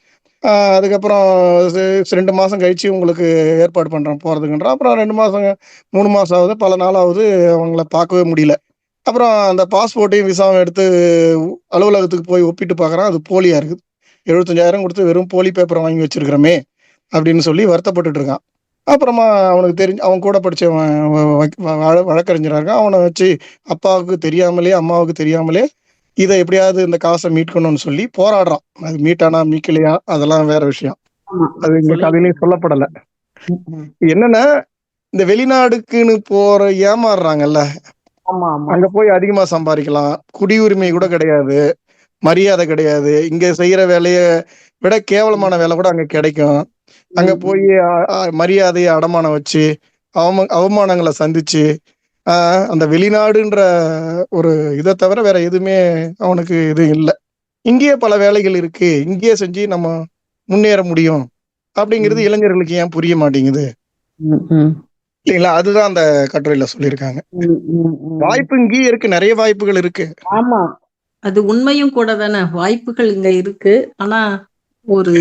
அதுக்கப்புறம் 2 மாசம் கழிச்சு உங்களுக்கு ஏற்பாடு பண்றேன் போறதுக்குன்றான். அப்புறம் 2 மாசம் 3 மாசம் ஆகுது, பல நாள் ஆகுது, அவங்கள பார்க்கவே முடியல. அப்புறம் அந்த பாஸ்போர்ட்டையும் விசாவும் எடுத்து அலுவலகத்துக்கு போய் ஒப்பிட்டு பார்க்கறான், அது போலியா இருக்குது. 75,000 கொடுத்து வெறும் போலி பேப்பரை வாங்கி வச்சிருக்கிறோமே அப்படின்னு சொல்லி வருத்தப்பட்டுட்டு இருக்கான். அப்புறமா அவனுக்கு தெரிஞ்சு அவன் கூட படிச்ச வழக்கறிஞராக இருக்கான். அவனை வச்சு அப்பாவுக்கு தெரியாமலே அம்மாவுக்கு தெரியாமலே இதை எப்படியாவது இந்த காசை மீட்கணும்னு சொல்லி போராடுறான். அது மீட்டானா மீட்கலையா அதெல்லாம் வேற விஷயம், அது இங்க கதையிலையும் சொல்லப்படல. என்னன்னா, இந்த வெளிநாடுக்குன்னு போற ஏமாறுறாங்கல்ல, அங்க போய் அதிகமா சம்பாதிக்கலாம், குடியுரிமை கூட கிடையாது, மரியாதை கிடையாது, இங்க செய்யற வேலையை விட கேவலமான வேலை கூட அங்க கிடைக்கும். அங்க போய் மரியாதையை அடமானம் வச்சு அவமானங்களை சந்திச்சு அந்த வெளிநாடுன்ற ஒரு இதை தவிர வேற எதுவுமே அவனுக்கு இது இல்லை. இங்கேயே பல வேலைகள் இருக்கு, இங்கேயே செஞ்சு நம்ம முன்னேற முடியும் அப்படிங்கிறது இளைஞர்களுக்கு ஏன் புரிய மாட்டேங்குது இல்லைங்களா? அதுதான் அந்த கட்டுரையில சொல்லியிருக்காங்க. வாய்ப்பு இங்கேயே இருக்கு, நிறைய வாய்ப்புகள் இருக்கு. ஆமா, அது உண்மையும் கூட தானே, வாய்ப்புகள் இங்க இருக்கு. ஆனா ஒரு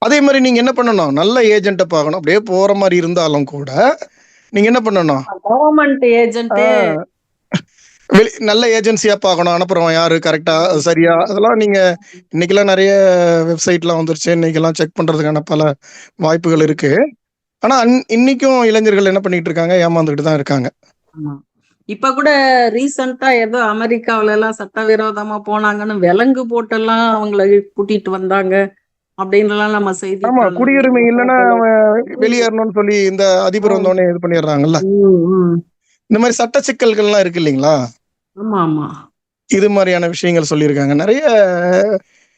அதே மாதிரி நீங்க என்ன பண்ணணும், நல்ல ஏஜென்ட்டை பார்க்கணும். அப்படியே போற மாதிரி இருந்தாலும் கூட நீங்க என்ன பண்ணணும், கவர்மெண்ட் ஏஜென்ட் நல்ல ஏஜென்சியா பார்க்கணும். அனுப்புறோம் யாரு கரெக்டா சரியா, அதெல்லாம் நீங்க இன்னைக்கெல்லாம் நிறைய வெப்சைட்லாம் வந்துருச்சு, இன்னைக்கெல்லாம் செக் பண்றதுக்கான பல வாய்ப்புகள் இருக்கு. ஆனா இன்னைக்கும் இளைஞர்கள் என்ன பண்ணிட்டு இருக்காங்க, ஏமாந்துகிட்டு தான் இருக்காங்க. இப்ப கூட ரீசெண்டா ஏதோ அமெரிக்காவில எல்லாம் சட்டவிரோதமா போனாங்கன்னு விலங்கு போட்டெல்லாம் அவங்கள கூட்டிட்டு வந்தாங்க அப்படின்லாம் நம்ம செய்தி. ஆமா, குடியுரிமை இல்லைன்னா வெளியேறணும்னு சொல்லி இந்த அதிபர் வந்தோடனே இது பண்ணிடுறாங்கல்ல. இந்த மாதிரி சட்ட சிக்கல்கள்லாம் இருக்கு இல்லைங்களா? ஆமா ஆமா, இது மாதிரியான விஷயங்கள் சொல்லியிருக்காங்க. நிறைய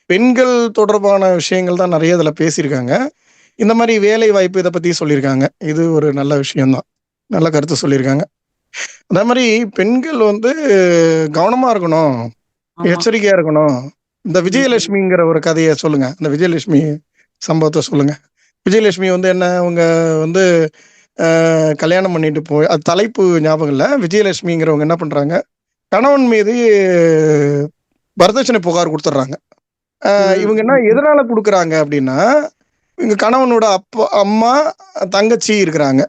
பெண்கள் தொடர்பான விஷயங்கள் தான் நிறைய இதுல பேசியிருக்காங்க. இந்த மாதிரி வேலை வாய்ப்பு இதை பத்தி சொல்லியிருக்காங்க. இது ஒரு நல்ல விஷயம்தான், நல்ல கருத்து சொல்லியிருக்காங்க. அதே மாதிரி பெண்கள் வந்து கவனமா இருக்கணும், எச்சரிக்கையா இருக்கணும். இந்த விஜயலட்சுமிங்கிற ஒரு கதையை சொல்லுங்க, இந்த விஜயலட்சுமி சம்பவத்தை சொல்லுங்க. விஜயலட்சுமி வந்து என்ன, அவங்க வந்து கல்யாணம் பண்ணிட்டு போய், அது தலைப்பு ஞாபகம் இல்லை, விஜயலட்சுமிங்கிறவங்க என்ன பண்றாங்க, கணவன் மீது வரதட்சணை புகார் கொடுத்துட்றாங்க. இவங்க என்ன எதனால கொடுக்குறாங்க அப்படின்னா, இவங்க கணவனோட அப்பா அம்மா தங்கச்சி இருக்கிறாங்க,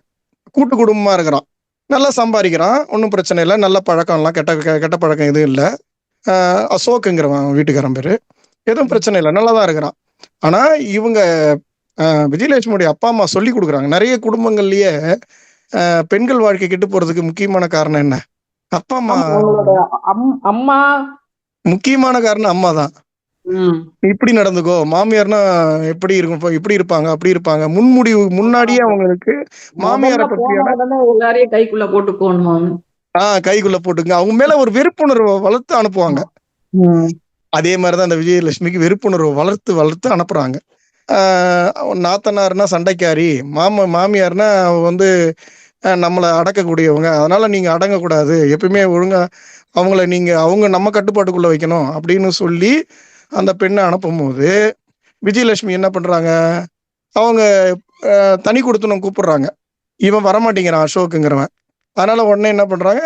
கூட்டு குடும்பமா இருக்கிறான், நல்லா சம்பாதிக்கிறான், ஒன்றும் பிரச்சனை இல்லை, நல்ல பழக்கம்லாம் கெட்ட பழக்கம் எதுவும் இல்லை. அசோக்குங்கிறவன் வீட்டுக்காரன் பேரு, எதுவும் பிரச்சனை இல்லை, நல்லா தான் இருக்கிறான். ஆனா இவங்க விஜயலட்சுமியுடைய அப்பா அம்மா சொல்லி கொடுக்குறாங்க. நிறைய குடும்பங்கள்லயே பெண்கள் வாழ்க்கை கெட்டு போறதுக்கு முக்கியமான காரணம் என்ன? அப்பா அம்மா. அம்மா முக்கியமான காரணம் அம்மா தான். இப்படி நடந்துக்கோ, மாமியார்னா எப்படி இருக்கும், இப்படி இருப்பாங்க, அப்படி இருப்பாங்க, முன்முடிவு முன்னாடியே அவங்களுக்கு மாமியாரை பத்தியான எல்லாரையும் கைக்குள்ள போட்டுக்கோணும், கைக்குள்ள போட்டுங்க, அவங்க மேல ஒரு வெறுப்புணர்வை வளர்த்து அனுப்புவாங்க. அதே மாதிரிதான் அந்த விஜயலட்சுமிக்கு வெறுப்புணர்வை வளர்த்து வளர்த்து அனுப்புறாங்க. நாத்தனார்னா சண்டைக்காரி, மாமியார்னா வந்து நம்மளை அடக்கக்கூடியவங்க, அதனால நீங்க அடங்கக்கூடாது, எப்பயுமே ஒழுங்கா அவங்கள அவங்க நம்ம கட்டுப்பாட்டுக்குள்ள வைக்கணும் அப்படின்னு சொல்லி அந்த பெண்ணை அனுப்பும் போது விஜயலட்சுமி என்ன பண்றாங்க, அவங்க தனி கொடுத்துன்னு கூப்பிடுறாங்க, இவன் வரமாட்டேங்கிறான் அசோக்குங்கிறவன். அதனால உடனே என்ன பண்றாங்க,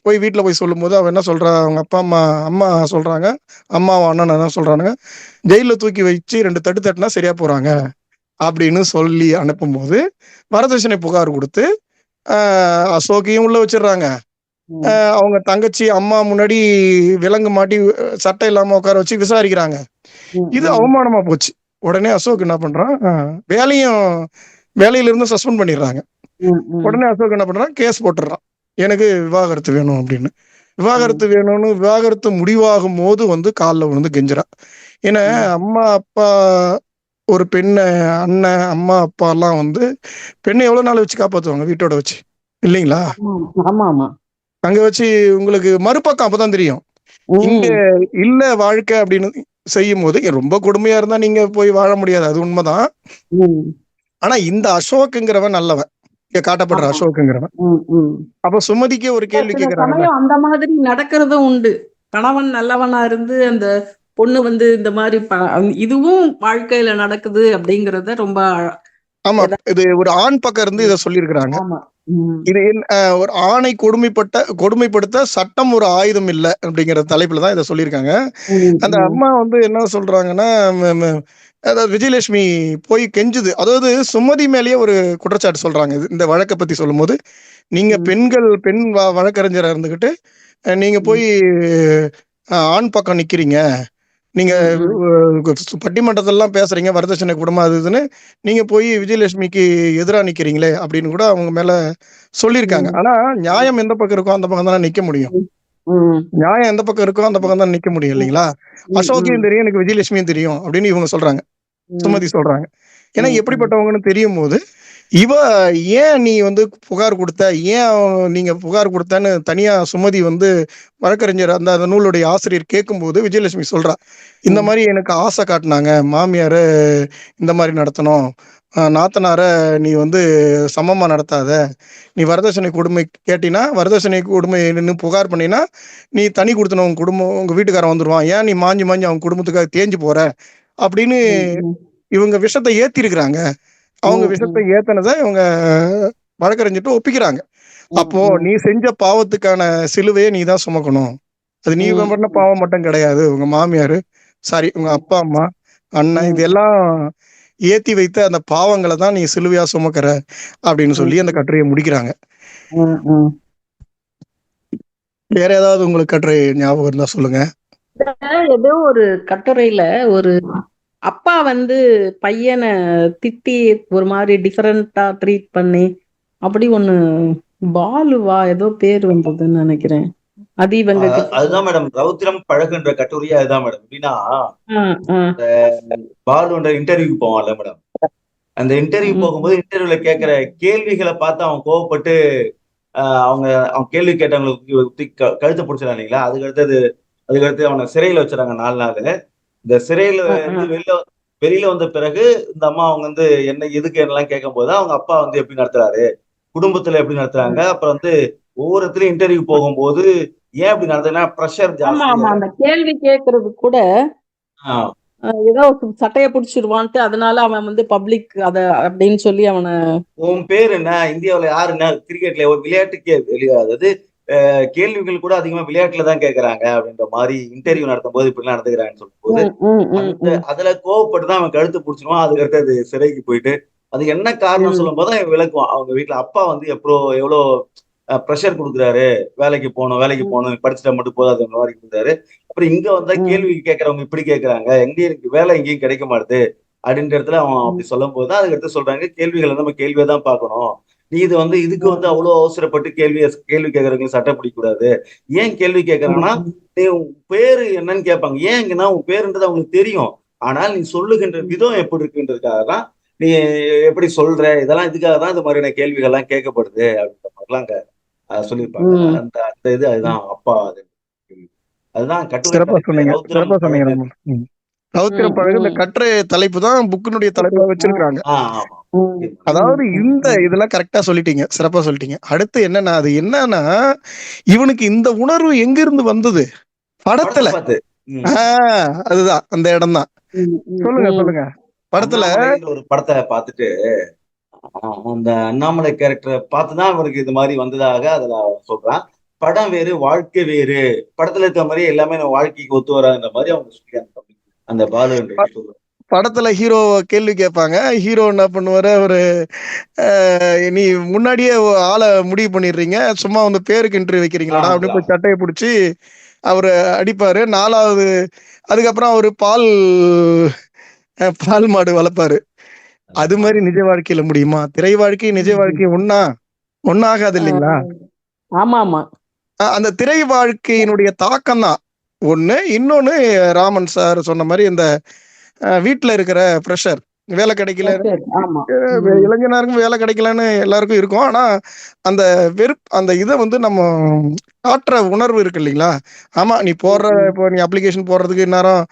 போய் வீட்டுல போய் சொல்லும் போது அவன் என்ன சொல்றா, அவங்க அப்பா அம்மா சொல்றாங்க, அம்மாவும் அண்ணன் என்ன சொல்றானுங்க, ஜெயில தூக்கி வச்சு 2 தட்டு தட்டுனா சரியா போறாங்க அப்படின்னு சொல்லி அனுப்பும் போது வரதட்சணை புகார் கொடுத்து அசோக்கையும் உள்ள வச்சிடுறாங்க. அவங்க தங்கச்சி அம்மா முன்னாடி விலங்கு மாட்டி சட்டை இல்லாம உட்கார வச்சு விசாரிக்கிறாங்க. இது அவமானமா போச்சு. உடனே அசோக் என்ன பண்றான், வேலையில இருந்து சஸ்பெண்ட் பண்ணிடுறாங்க. உடனே அசோக் என்ன பண்றான், கேஸ் போட்டுடுறான், எனக்கு விவாகரத்து வேணும் அப்படின்னு. விவாகரத்து வேணும்னு விவாகரத்து முடிவாகும் போது வந்து காலில் விழுந்து கெஞ்சுறான். ஏன்னா அம்மா அப்பா ஒரு பெண்ணை, அண்ணன் அம்மா அப்பா எல்லாம் வந்து பெண்ணை எவ்வளவு நாள் வச்சு காப்பாத்துவாங்க, வீட்டோட வச்சு, இல்லைங்களா? அங்க வச்சு உங்களுக்கு மறுபக்கம் அப்பதான் தெரியும், இங்க இல்ல வாழ்க்கை அப்படின்னு செய்யும் போது ரொம்ப கொடுமையா இருந்தா நீங்க போய் வாழ முடியாது, அது உண்மைதான். ஆனா இந்த அசோக்குங்கிறவன் நல்லவன், இங்க காட்டப்படுற அசோக்குங்கிறவன். அப்ப சுமதிக்கே ஒரு கேள்வி கேட்கிறாங்க, அந்த மாதிரி நடக்கிறதும் உண்டு. கணவன் நல்லவனா இருந்து அந்த பொண்ணு வந்து இந்த மாதிரி இதுவும் வாழ்க்கையில நடக்குது அப்படிங்கறத ரொம்ப. ஆமா, இது ஒரு ஆண் பக்கம் இருந்து இதை சொல்லியிருக்கிறாங்க. இது ஒரு ஆணை கொடுமைப்படுத்த சட்டம் ஒரு ஆயுதம் இல்லை அப்படிங்கிற தலைப்புலதான் இதை சொல்லியிருக்காங்க. அந்த அம்மா வந்து என்ன சொல்றாங்கன்னா, அதாவது விஜயலட்சுமி போய் கெஞ்சுது, அதாவது சுமதி மேலேயே ஒரு குற்றச்சாட்டு சொல்றாங்க. இந்த வழக்கை பத்தி சொல்லும் போது, நீங்க பெண் வழக்கறிஞரா இருந்துகிட்டு நீங்க போய் ஆண் பக்கம் நிக்கிறீங்க, நீங்க பட்டிமன்றத்தெல்லாம் பேசுறீங்க, வரதட்சணை குடும்பம் அது இதுன்னு, நீங்க போய் விஜயலட்சுமிக்கு எதிராக நிக்கிறீங்களே அப்படின்னு கூட அவங்க மேல சொல்லியிருக்காங்க. ஆனா நியாயம் எந்த பக்கம் இருக்கோ அந்த பக்கம் தானே நிக்க முடியும், நியாயம் எந்த பக்கம் இருக்கோ அந்த பக்கம் தான் நிக்க முடியும், இல்லைங்களா? அசோக்கையும் தெரியும், எனக்கு விஜயலட்சுமியும் தெரியும் அப்படின்னு இவங்க சொல்றாங்க, சுமதி சொல்றாங்க. ஏன்னா எப்படிப்பட்டவங்கன்னு தெரியும் போது, இவ ஏன் நீ வந்து புகார் கொடுத்த, ஏன் நீங்க புகார் கொடுத்தன்னு தனியா சுமதி வந்து வழக்கறிஞர் அந்த நூலுடைய ஆசிரியர் கேட்கும்போது விஜயலட்சுமி சொல்றா, இந்த மாதிரி எனக்கு ஆசை காட்டினாங்க, மாமியார இந்த மாதிரி நடத்தணும், நாத்தனார நீ வந்து சமமா நடத்தாத, நீ வரதட்சணை கொடுமை கேட்டினா, வரதட்சணை கொடுமை புகார் பண்ணினா நீ தனி கொடுத்தன, உங்க குடும்பம் உங்க வீட்டுக்காரன் வந்துருவான், ஏன் நீ மாஞ்சி அவங்க குடும்பத்துக்காக தேஞ்சு போற அப்படின்னு இவங்க விஷத்தை ஏத்தி இருக்கிறாங்க. அவங்க விஷத்தை ஏத்தனதை இவங்க வழக்கறிஞர்கிட்ட ஒப்பிக்கிறாங்க. அப்போ நீ செஞ்ச பாவத்துக்கான சிலுவையை நீ தான் சுமக்கணும், அது நீ பண்ண பாவம் மட்டும் கிடையாது, உங்க மாமியாரு உங்க அப்பா அம்மா அண்ணன் இதெல்லாம் ஏத்தி வைத்த அந்த பாவங்களை தான் நீ சிலுவையா சுமக்கிற அப்படின்னு சொல்லி அந்த கட்டுரையை முடிக்கிறாங்க. வேற ஏதாவது உங்களுக்கு கட்டுரை ஞாபகம் இருந்தா சொல்லுங்க. ஏதோ ஒரு கட்டுரையில ஒரு அப்பா வந்து பையனை திட்டி ஒரு மாதிரி டிஃபரெண்டா ட்ரீட் பண்ணி அப்படி ஒண்ணு, பாலுவா ஏதோ பேர் வந்ததுன்னு நினைக்கிறேன், அது இவங்க அதுதான் மேடம் ரௌத்திரம் பழகுன்ற கட்டுரையா. அதுதான் மேடம். எப்படின்னா பாலுன்ற இன்டர்வியூக்கு போவான்ல மேடம், அந்த இன்டர்வியூ போகும்போது இன்டர்வியூல கேட்கிற கேள்விகளை பார்த்து அவன் கோவப்பட்டு அவங்க கேள்வி கேட்டவங்களுக்கு கழுத்தை பிடிச்சிடறாங்க இல்லைங்களா. அதுக்கடுத்து அவனை சிறையில வச்சுறாங்க 4 நாள். இந்த சிறையில வெளியில வந்த பிறகு இந்த அம்மா அவங்க வந்து என்ன எதுக்கு என்னெல்லாம் கேட்கும் போது அவங்க அப்பா வந்து எப்படி நடத்துறாரு, குடும்பத்துல எப்படி நடத்துறாங்க, அப்புறம் வந்து ஒவ்வொரு இடத்துலயும் இன்டர்வியூ போகும்போது ஏன் இப்படி நடத்துனா ப்ரெஷர் ஜாஸ்தி, அந்த கேள்வி கேட்கறது கூட ஏதோ சட்டைய பிடிச்சிருவான்ட்டு அதனால அவன் வந்து பப்ளிக் அத அப்படின்னு சொல்லி அவனை உன் பேர் என்ன, இந்தியாவுல யாரு என்ன, கிரிக்கெட்ல ஒரு விளையாட்டு அதாவது கேள்விகள் கூட அதிகமா விளையாட்டுல தான் கேட்கறாங்க அப்படின்ற மாதிரி இன்டர்வியூ நடத்தும் போது இப்படிலாம் நடந்துக்கிறாங்கன்னு சொல்லும்போது ம், ம், ம், அந்த ம், அதுல கோவப்பட்டு தான் அவன் கழுத்து பிடிச்சிருவான். அதுக்கடுத்து அது சிறைக்கு போயிட்டு அது என்ன காரணம் ம், சொல்லும் போது தான் இவன் விளக்குவான். அவங்க வீட்டுல அப்பா வந்து எவ்வளோ ப்ரெஷர் கொடுக்குறாரு, வேலைக்கு ம், போகணும், படிச்சுட்டா மட்டும் போதாது அந்த மாதிரி கொடுக்குறாரு. அப்புறம் இங்க வந்தா ம், கேள்வி கேட்கறவங்க இப்படி கேட்கறாங்க, எங்கேயும் எனக்கு வேலை எங்கேயும் கிடைக்க மாட்டுது அப்படின்ற இடத்துல அவன் அப்படி ம், சொல்லும் போது தான் அதுக்கடுத்து சொல்றாங்க, கேள்விகளை நம்ம கேள்வியை தான் பார்க்கணும். நீ இது வந்து இதுக்கு வந்து ம், அவ்வளவு அவசரப்பட்டு கேள்வி கேட்கறவங்களுக்கு சட்டை பிடிக்க கூடாது. ஏன் கேள்வி கேட்கறான்னா, ம், நீ உன் பேரு என்னன்னு கேட்பாங்க. ஏங்கன்னா உன் பேருன்றது அவங்களுக்கு தெரியும். ஆனால் நீ சொல்லுகின்ற ம், விதம் எப்படி இருக்குன்றதுக்காக தான் நீ எப்படி சொல்ற, இதெல்லாம் இதுக்காக தான் இந்த மாதிரியான கேள்விகள்லாம் கேட்கப்படுது அப்படின்ற மாதிரிலாம் அங்க சொல்லியிருப்பாங்க. ம், அந்த அந்த இது அதுதான் அப்பா அது. அதுதான் கட்டுரை சிறப்பா தலைப்பு சொன்னீங்க, ரௌத்ரம் சிறப்பா சொன்னீங்க பழகு. ரொம்ப. ரவுத்திரம் ம், பழகு இந்த ம். கட்டுரை தலைப்பு தான் புக்கினுடைய தலைப்பா வச்சிருக்காங்க. ஆமா. ம், ம், அதாவது ம், இந்த ம். இதெல்லாம் கரெக்டா சொல்லிட்டீங்க, சிறப்பா சொல்லிட்டீங்க. அடுத்து என்னன்னா, அது என்னன்னா, இவனுக்கு இந்த உணர்வு எங்க இருந்து வந்தது? படத்தை படத்துல. பார்த்து. ம். அதுதான் அந்த இடம் தான். ம், ம், சொல்லுங்க ம். சொல்லுங்க. படத்துல. அண்ணாமலைன்ற ஒரு படத்தை பார்த்துட்டு அந்த அண்ணாமலை கேரக்டரை பார்த்துதான் அவருக்கு இது மாதிரி வந்ததாக அதுல அவன் சொல்றான். படம் வேறு, வாழ்க்கை வேறு. படத்துல இருக்க மாதிரி எல்லாமே நம்ம வாழ்க்கைக்கு ஒத்து வராதுன்ற மாதிரி அவங்க சொல்லி அந்த பாலு என்ற சொல்றாங்க. படத்துல ஹீரோ கேள்வி கேட்பாங்க. ஹீரோ என்ன பண்ணுவாரு, அவரு நீ முன்னாடியே ஆளை முடிவு பண்ணிடுறீங்க, சும்மா வந்து பேருக்கு இன்டர்வியூ வைக்கிறீங்களாடா அப்படின்னு போய் சட்டையை பிடிச்சி அவரு அடிப்பாரு. 4வது அதுக்கப்புறம் அவரு பால் மாடு வளர்ப்பாரு. அது மாதிரி நிஜ வாழ்க்கையில முடியுமா? திரை வாழ்க்கை நிஜ வாழ்க்கை ஒன்னாகாது இல்லைங்களா? ஆமா ஆமா. அந்த திரை வாழ்க்கையினுடைய தாக்கம் தான் ஒண்ணு. இன்னொன்னு, ராமன் சார் சொன்ன மாதிரி இந்த வீட்டுல இருக்கிற ப்ரெஷர், வேலை கிடைக்கல, ஆமா. இளைஞருக்கும் வேலை கிடைக்கலன்னு எல்லாருக்கும் இருக்கும். ஆனா அந்த அந்த இதை வந்து நம்ம காட்டுற உணர்வு இருக்கு இல்லைங்களா? ஆமா, நீ போடுற இப்போ நீ அப்ளிகேஷன் போடுறதுக்கு இந்நேரம்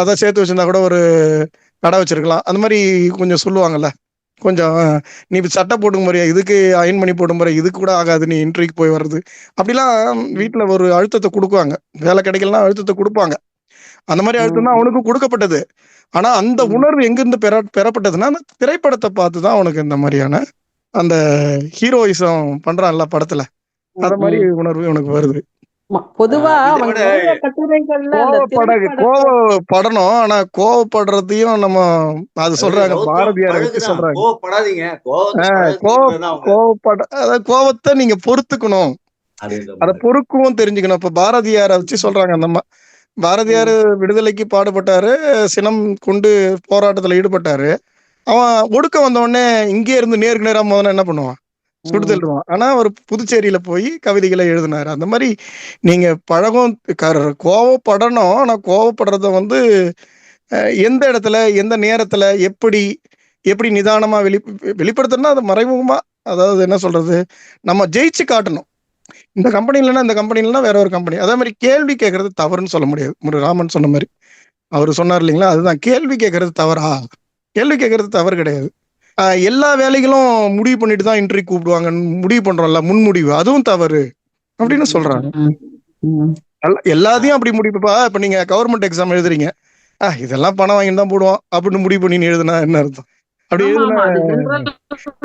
அதை சேர்த்து வச்சிருந்தா கூட ஒரு கடை வச்சிருக்கலாம், அந்த மாதிரி கொஞ்சம் சொல்லுவாங்கல்ல. கொஞ்சம் நீ சட்டை போட்டு முறையா, இதுக்கு அயன் பண்ணி போட்டு முறை, இதுக்கு கூட ஆகாது நீ இன்டர்வியூக்கு போய் வர்றது, அப்படிலாம் வீட்டுல ஒரு அழுத்தத்தை கொடுக்குவாங்க. வேலை கிடைக்கலாம் அழுத்தத்தை கொடுப்பாங்க. அந்த மாதிரி அழுத்தம் தான் அவனுக்கு கொடுக்கப்பட்டது. ஆனா அந்த உணர்வு எங்கிருந்து பெறப்பட்டதுன்னா, அந்த திரைப்படத்தை பார்த்துதான் அவனுக்கு இந்த மாதிரியான அந்த ஹீரோயிசம் பண்றான்ல படத்துல, அத மாதிரி உணர்வு உனக்கு வருது. பொதுவா இதை அவங்க விட நிறைய கட்டுரைகள்ல அந்த திரைப்படத்தை கோவப்படணும். ஆனா கோவப்படுறதையும் நம்ம அது சொல்றாங்க, ரௌத்ரம் பாரதியாரை வச்சு பழகுதான், சொல்றாங்க. கோவப்படாதீங்க, கோவத்தை பழகுன்றதுதான் அவங்க கோவத்தை நீங்க பொறுத்துக்கணும், அப்படின்ற அதை மாதிரி. பொறுக்கவும் தெரிஞ்சுக்கணும். இப்ப பாரதியாரை வச்சு சொல்றாங்க. அந்த பாரதியார் விடுதலைக்கு பாடுபட்டாரு, சினம் கொண்டு போராட்டத்துல ஈடுபட்டாரு. அவன் ஒடுக்க வந்த உடனே இங்கே இருந்து நேருக்கு நேரா முதல்ல என்ன பண்ணுவான், சுடுதல்லுவான். ஆனா அவர் புதுச்சேரியில போய் கவிதைகளை எழுதினாரு. அந்த மாதிரி நீங்க பழகும், கோவப்படணும். ஆனா கோவப்படுறத வந்து எந்த இடத்துல, எந்த நேரத்துல, எப்படி எப்படி நிதானமா வெளிப்படுத்தணும்னா அது மறைமுகமா, அதாவது என்ன சொல்றது, நம்ம ஜெயிச்சு காட்டணும். இந்த கம்பெனி இல்லைன்னா இந்த கம்பெனி இல்லைன்னா வேற ஒரு கம்பெனி. அதே மாதிரி கேள்வி கேட்கறது தவறுன்னு சொல்ல முடியாது. ஒரு ராமன் சொன்ன மாதிரி அவர் சொன்னார் இல்லைங்களா, அதுதான் கேள்வி கேட்கறது தவறா? கேள்வி கேட்கறது தவறு கிடையாது. எல்லா வேலைகளும் முடிவு பண்ணிட்டு தான் இன்டர்வியூ கூப்பிடுவாங்க, முடிவு பண்றோம்ல முன்முடிவு, அதுவும் தவறு அப்படின்னு சொல்றாங்க. எல்லாத்தையும் அப்படி முடிவுப்பா. இப்ப நீங்க கவர்மெண்ட் எக்ஸாம் எழுதுறீங்க, இதெல்லாம் பணம் வாங்கிட்டு தான் போடுவோம் அப்படின்னு முடிவு பண்ணி எழுதுனா என்ன அர்த்தம்? அப்படி எழுதுனா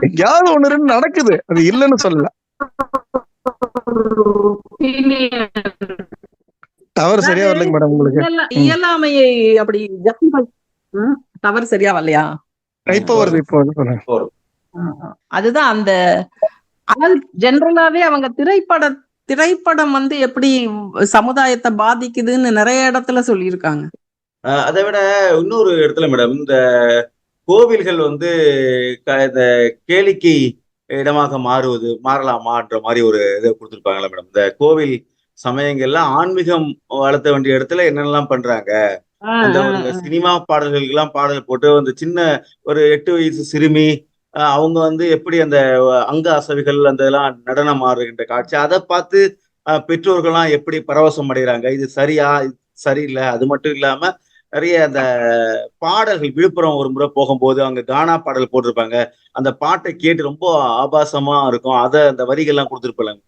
எங்கேயாவது ஒண்ணு ரெண்டு நடக்குது, அது இல்லைன்னு சொல்லல. தவறு சரியா வரலைங்க மேடம் உங்களுக்கு? இயலாமையை அப்படி தவறு சரியா வரலையா? இப்ப வருது, இப்ப வருது. அதுதான் அந்த ஜெனரலாவே அவங்க திரைப்படம் வந்து எப்படி சமுதாயத்தை பாதிக்குதுன்னு நிறைய இடத்துல சொல்லியிருக்காங்க. அதை விட இன்னொரு இடத்துல மேடம், இந்த கோவில்கள் வந்து இந்த கேளிக்கை இடமாக மாறலாமான்ற மாதிரி ஒரு இதை கொடுத்துருப்பாங்களா மேடம்? இந்த கோவில் சமயங்கள்ல ஆன்மீகம் வளர்த்த வேண்டிய இடத்துல என்னென்னலாம் பண்றாங்க, அந்த ஒரு சினிமா பாடல்களுக்கு எல்லாம் பாடல் போட்டு அந்த சின்ன ஒரு 8 வயசு சிறுமி அவங்க வந்து எப்படி அந்த அங்க அசைவுகள் அந்த எல்லாம் நடனம் ஆடுகின்ற காட்சி, அதை பார்த்து பெற்றோர்கள்லாம் எப்படி பரவசம் அடைகிறாங்க, இது சரியா சரியில்லை. அது மட்டும் இல்லாம நிறைய அந்த பாடல்கள், விழுப்புரம் ஒரு முறை போகும்போது அங்க கானா பாடல் போட்டிருப்பாங்க, அந்த பாட்டை கேட்டு ரொம்ப ஆபாசமா இருக்கும், அந்த வரிகள்லாம் கொடுத்துருப்பாங்க.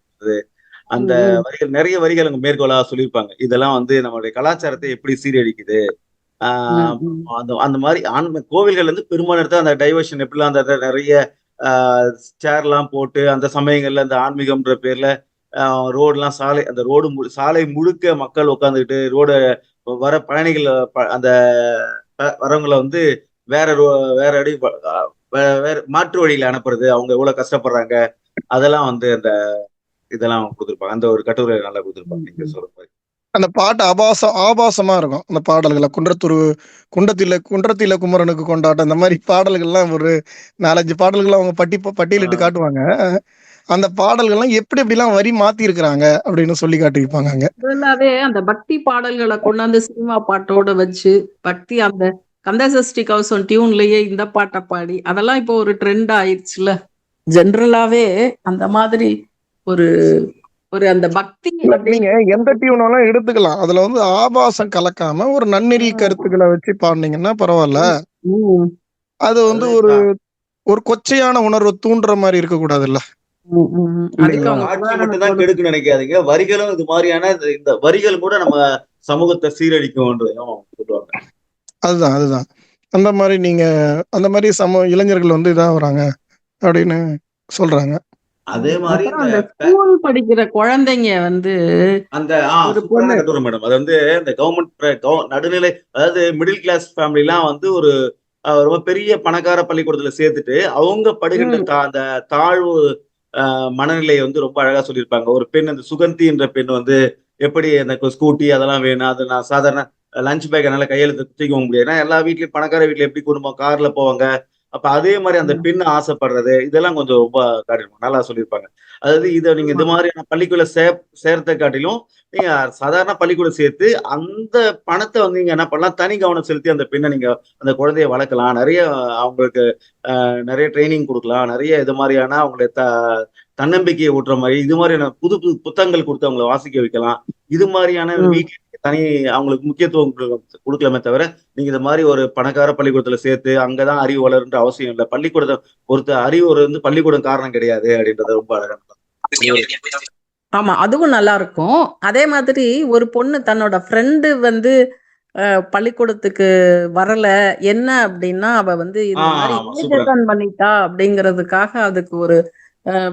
அந்த வரிகள் நிறைய வரிகள் அங்க மேற்கோளா சொல்லியிருப்பாங்க. இதெல்லாம் வந்து நம்மளுடைய கலாச்சாரத்தை எப்படி சீரழிக்குது, ஆஹ் ம். அந்த அந்த மாதிரி கோவில்கள் வந்து பெரும்பாலான இடத்துல அந்த டைவர்ஷன் எப்படிலாம் அந்த இடத்துல நிறைய சேர்லாம் போட்டு அந்த சமயங்கள்ல அந்த ஆன்மீகம்ன்ற பேர்ல ரோடுலாம் சாலை அந்த சாலை முழுக்க மக்கள் உட்காந்துக்கிட்டு வர பயணிகள் அந்த வரவங்களை வந்து வேற வேற அடி வேற மாற்று வழியில அனுப்புறது, அவங்க எவ்வளவு கஷ்டப்படுறாங்க அதெல்லாம் வந்து அந்த இதெல்லாம் கொடுத்துருப்பாங்க. அந்த ஒரு கட்டுரை நல்லா கொடுத்துருப்பாங்க நீங்க சொல்ற மாதிரி. அந்த பாட்டு ஆபாசமா இருக்கும். அந்த பாடல்களை குன்றத்தில குமரனுக்கு கொண்டாட்டம், இந்த மாதிரி பாடல்கள்லாம் ஒரு 4-5 பாடல்கள் அவங்க பட்டியலிட்டு காட்டுவாங்க. அந்த பாடல்கள்லாம் எப்படிலாம் வரி மாத்தி இருக்கிறாங்க அப்படின்னு சொல்லி காட்டியிருப்பாங்க அங்க. ஃபுல்லாவே அந்த பக்தி பாடல்களை கொண்டாந்து சினிமா பாட்டோட வச்சு பக்தி அந்த கந்தசஷ்டி கவசம் டியூன்லயே இந்த பாட்டை பாடி அதெல்லாம் இப்போ ஒரு ட்ரெண்ட் ஆயிடுச்சுல. ஜென்ரலாவே அந்த மாதிரி ஒரு ஒரு அந்த பக்தி நீங்க எந்த டியூனாலும் எடுத்துக்கலாம். அதுல வந்து ஆபாசம் கலக்காம ஒரு நன்னெறி கருத்துக்களை வச்சு பாடினீங்கன்னா பரவாயில்ல. அது வந்து ஒரு கொச்சையான உணர்வு தூண்டுற மாதிரி இருக்க கூடாதுல்ல. காட்சி மட்டும் தான் கெடுக்குன்னு நினைக்காதீங்க, வரிகளும் இது மாதிரியான இந்த வரிகள் கூட நம்ம சமூகத்தை சீரழிக்கும்ன்றதையும் சொல்லுவாங்க. அதுதான் அந்த மாதிரி நீங்க அந்த மாதிரி இளைஞர்கள் வந்து இதா வராங்க அப்படின்னு சொல்றாங்க. அதே மாதிரி அந்த ஸ்கூல் படிக்கிற குழந்தைங்க வந்து அந்த கட்டுரை மேடம், அது வந்து இந்த கவர்மெண்ட் நடுநிலை, அதாவது மிடில் கிளாஸ் ஃபேமிலி எல்லாம் வந்து ஒரு ரொம்ப பெரிய பணக்கார பள்ளிக்கூடத்துல சேர்த்துட்டு அவங்க படுகின்ற அந்த தாழ்வு மனநிலையை வந்து ரொம்ப அழகா சொல்லியிருப்பாங்க. ஒரு பெண், அந்த சுகந்தி என்ற பெண் வந்து எப்படி எனக்கு ஸ்கூட்டி அதெல்லாம் வேணும், அது நான் சாதாரண லஞ்ச் பேக் என்னால கையெழுத்து தூக்க முடியாது, ஏன்னா எல்லா வீட்லயும் பணக்கார வீட்டுல எப்படி குடும்பம் கார்ல போவாங்க, அப்ப அதே மாதிரி அந்த பெண் ஆசைப்படுறது இதெல்லாம் கொஞ்சம் ரொம்ப நல்லா சொல்லியிருப்பாங்க. அதாவது இதை நீங்க இந்த மாதிரியான பள்ளிக்கூட சேர்த்த காட்டிலும் நீங்க சாதாரண பள்ளிக்கூடம் சேர்த்து அந்த பணத்தை வந்து நீங்க என்ன பண்ணலாம், தனி கவனம் செலுத்தி அந்த பெண்ணை நீங்க அந்த குழந்தைய வளர்க்கலாம், நிறைய அவங்களுக்கு நிறைய ட்ரைனிங் கொடுக்கலாம், நிறைய இது மாதிரியான அவங்களுடைய தன்னம்பிக்கையை ஊட்டுற மாதிரி இது மாதிரியான புது புது புத்தகங்கள் கொடுத்து அவங்களை வாசிக்க வைக்கலாம். இது மாதிரியான வீட்டுல தனி அவங்களுக்கு முக்கியத்துவம் கொடுக்கலாமே தவிர நீங்க இந்த மாதிரி ஒரு பணக்கார பள்ளிக்கூடத்துல சேர்த்து அங்கதான் அறிவு வளருன்ற அவசியம் இல்லை. பள்ளிக்கூடத்தை பொறுத்த அறிவு வந்து பள்ளிக்கூடம் காரணம் கிடையாது அப்படின்றத ரொம்ப அழகா. ஆமா, அதுவும் நல்லா இருக்கும். அதே மாதிரி ஒரு பொண்ணு தன்னோட ஃப்ரெண்டு வந்து பள்ளிக்கூடத்துக்கு வரல, என்ன அப்படின்னா அவ வந்து இந்த மாதிரி பண்ணிட்டா அப்படிங்கிறதுக்காக அதுக்கு ஒரு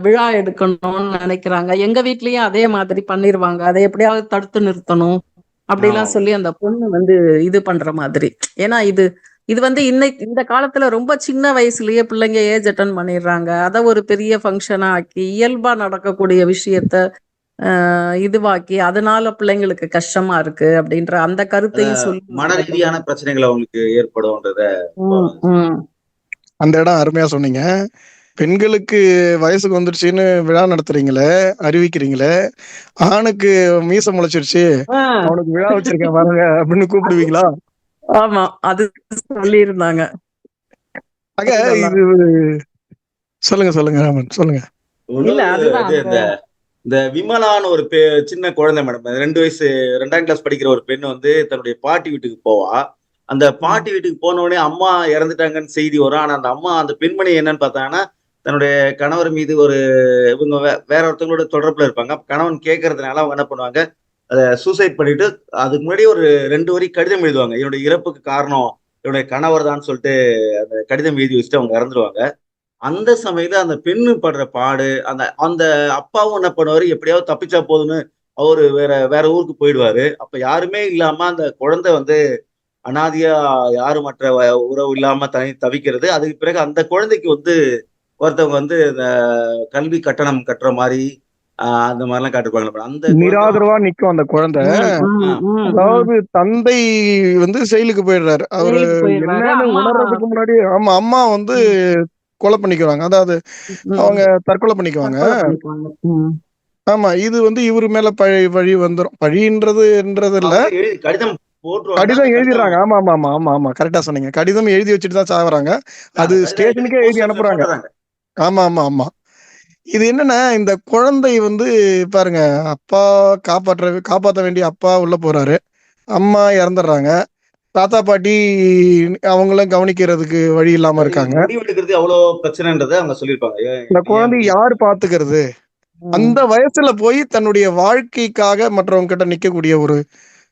விழா எடுக்கணும்னு நினைக்கிறாங்க. எங்க வீட்லயும் அதே மாதிரி பண்ணிருவாங்க, அதை எப்படியாவது தடுத்து நிறுத்தணும் அப்படிலாம் சொல்லி அந்த பொண்ணு வந்து இது பண்ற மாதிரி. ஏன்னா இது வந்து இந்த காலத்துல ரொம்ப சின்ன வயசுலயே பிள்ளைங்க ஏஜ் அட்டன் பண்ணிடுறாங்க. அதை ஒரு பெரிய ஃபங்க்ஷனா ஆக்கி இயல்பா நடக்கக்கூடிய விஷயத்த இதுவாக்கி அதனால பிள்ளைங்களுக்கு கஷ்டமா இருக்கு அப்படின்ற அந்த கருத்தையும் சொல்லி மன ரீதியான பிரச்சனைகள் அவங்களுக்கு ஏற்படும்ன்றத அந்த இடம் அருமையா சொன்னீங்க. பெண்களுக்கு வயசுக்கு வந்துருச்சுன்னு விழா நடத்துறீங்களே, அறிவிக்கிறீங்களே, ஆணுக்கு மீசை முளைச்சிருச்சு அவனுக்கு விழா வச்சிருக்கேன் பாருங்க அப்படின்னு கூப்பிடுவீங்களா? ஆமா, அது சொல்லி இருந்தாங்க. இது சொல்லுங்க ராமன், சொல்லுங்க. இந்த விமலான்னு ஒரு சின்ன குழந்தை மேடம், 2 வயசு 2ஆம் கிளாஸ் படிக்கிற ஒரு பெண் வந்து தன்னுடைய பாட்டி வீட்டுக்கு போவா. அந்த பாட்டி வீட்டுக்கு போன உடனே அம்மா இறந்துட்டாங்கன்னு செய்தி வரும். ஆனா அந்த அம்மா, அந்த பெண்மணி என்னன்னு பார்த்தாங்கன்னா தன்னுடைய கணவர் மீது இவங்க வேற ஒருத்தவங்களோட தொடர்புல இருப்பாங்க. கணவன் கேட்கறதுனால அவங்க என்ன பண்ணுவாங்க, அதை சூசைட் பண்ணிட்டு அதுக்கு முன்னாடி ஒரு 2 வரி கடிதம் எழுதுவாங்க. என்னுடைய இறப்புக்கு காரணம் என்னுடைய கணவர் தான் சொல்லிட்டு அந்த கடிதம் எழுதி வச்சுட்டு அவங்க இறந்துருவாங்க. அந்த சமயத்துல அந்த பெண்ணு படுற பாடு, அந்த அப்பாவும் என்ன பண்ணுவாரு, எப்படியாவது தப்பிச்சா போதுன்னு அவரு வேற ஊருக்கு போயிடுவாரு. அப்ப யாருமே இல்லாம அந்த குழந்தை வந்து அனாதையா யாரும் மற்ற உறவு இல்லாம தவிக்கிறது. அதுக்கு பிறகு அந்த குழந்தைக்கு வந்து ஒருத்தவங்க வந்து இந்த கல்வி கட்டணம் கட்டுற மாதிரி அந்த மாதிரிலாம் காட்டுப்பாங்க. அந்த நிராதரவா நிக்கும் அந்த குழந்தை. அதாவது தந்தை வந்து செயலுக்கு போயிடுறாரு, அவரு என்னன்னு உணர்றதுக்கு முன்னாடி. ஆமா, அம்மா வந்து கொலை பண்ணிக்குவாங்க, அதாவது அவங்க தற்கொலை பண்ணிக்குவாங்க. ஆமா, இது வந்து இவரு மேல பழி வந்துரும். பழின்றது இல்ல, கடிதம் எழுதிடுறாங்க. ஆமா ஆமா ஆமா ஆமா ஆமா கரெக்டா சொன்னீங்க. கடிதம் எழுதி வச்சுட்டு தான் சாகுறாங்க. அது ஸ்டேஷனுக்கே எழுதி அனுப்புறாங்க. ஆமா ஆமா ஆமா. இது என்னன்னா, இந்த குழந்தை வந்து பாருங்க, அப்பா காப்பாற்ற வேண்டிய அப்பா உள்ள போறாரு, அம்மா இறந்துடுறாங்க, தாத்தா பாட்டி அவங்களும் கவனிக்கிறதுக்கு வழி இல்லாம இருக்காங்க. அவ்வளவு பிரச்சனைன்றதை அவங்க சொல்லிருப்பாங்க. இந்த குழந்தை யாரு பாத்துக்கிறது? அந்த வயசுல போய் தன்னுடைய வாழ்க்கைக்காக மற்றவங்க கிட்ட நிக்கக்கூடிய ஒரு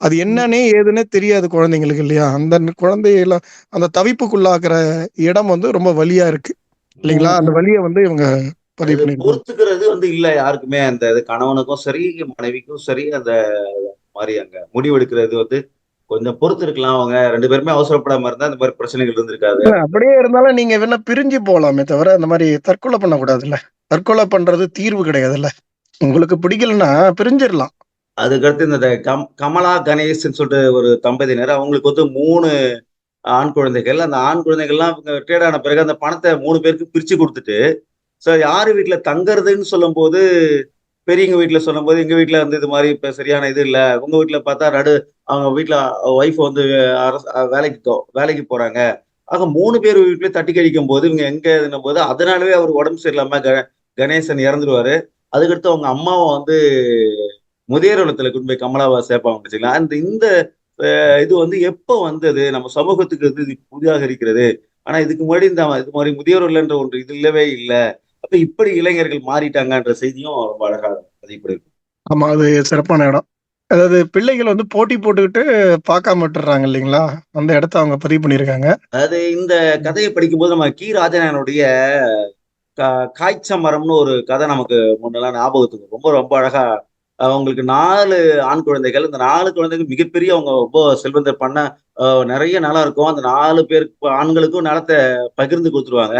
அது என்னன்னே ஏதுன்னே தெரியாது குழந்தைங்களுக்கு இல்லையா? அந்த குழந்தைகள அந்த தவிப்புக்குள்ளாக்குற இடம் வந்து ரொம்ப வலியா இருக்கு இல்லைங்களா? அந்த வலிய வந்து இவங்க பதிவு அது பண்ணியிருக்காங்க. பொறுத்துக்கிறது வந்து இல்ல யாருக்குமே. அந்த இது கணவனுக்கும் சரி, மனைவிக்கும் சரி, அந்த மாரி அங்க முடிவெடுக்கிறது வந்து கொஞ்சம் பொறுத்து இருக்கலாம். அவங்க 2 பேருமே அவசரப்படாம இருந்தா இந்த மாரி பிரச்சனைகள் இருந்திருக்காது. இல்ல அப்படியே இருந்தாலும் நீங்க வேணா பிரிஞ்சு போலாமே தவிர, அந்த மாரி தற்கொலை பண்ணக்கூடாதுல்ல. தற்கொலை பண்றது தீர்வு கிடையாதுல்ல. உங்களுக்கு பிடிக்கலன்னா பிரிஞ்சிரலாம். அதுக்கடுத்து இந்த கமலா, கணேஷ்ன்னு சொல்லிட்டு ஒரு தம்பதியினர். அவங்களுக்கு வந்து 3 ஆண் குழந்தைகள். அந்த ஆண் குழந்தைகள்லாம் இவங்க ரிட்டயர்ட் ஆன பிறகு அந்த பணத்த 3 பேருக்கும் பிரிச்சு குடுத்துட்டு, யாரு வீட்ல தங்கறதுன்னு சொல்லும்போது, பெரியவங்க வீட்ல சொல்லும்போது, எங்க வீட்ல வந்து இது மாரி இப்ப சரியான இது இல்ல. உங்க வீட்ல பார்த்தா அவங்க வீட்ல ஒய்ஃப் வந்து வேலைக்கு போறாங்க. ஆக 3 பேர் வீட்லயும் தட்டி கழிக்கும்போது, இவங்க எங்க இதுன்னும்போது, அதனாலவே அவருக்கு உடம்பு சரியில்லாம கணேசன் இறந்துருவாரு. அதுக்கடுத்து அவங்க அம்மாவ வந்து முதியோர் இல்லத்துல கொண்டு போய் கமலாவ சேர்ப்பாங்க வச்சுக்கங்களேன். இந்த இது வந்து எப்ப வந்தது? நம்ம சமூகத்துக்கு வந்து இது புதிதாக இருக்கிறது. ஆனா இதுக்கு முன்னாடி இது மாரி முதியோர் இல்லன்ற ஒன்று இது இல்லவே இல்ல. அப்ப இப்படி இளைஞர்கள் மாறிட்டாங்கன்ற செய்தியும் ரொம்ப அழகா பதிவு பண்ணியிருப்பாங்க. ஆமா, அது சிறப்பான இடம். அதாவது பிள்ளைகள் வந்து போட்டி போட்டுக்கிட்டு பார்க்காம விட்டுர்றாங்க இல்லைங்களா? அந்த இடத்த அவங்க பதிவு பண்ணியிருக்காங்க. அதாவது இந்த கதைய படிக்கும்போது நம்ம கி. ராஜனானுடைய கா காய்ச்ச மரம்னு ஒரு கதை நமக்கு முன்னெல்லாம் ஞாபகத்துக்கு வரும். ரொம்ப ரொம்ப அழகா அவங்களுக்கு 4 ஆண் குழந்தைகள். இந்த 4 குழந்தைகள் மிகப்பெரிய அவங்க ரொம்ப செல்வந்தர் நெறைய நிலம் இருக்கும். அந்த 4 பேருக்கு ஆண்களுக்கும் நிலத்த பகிர்ந்து குடுத்துருவாங்க.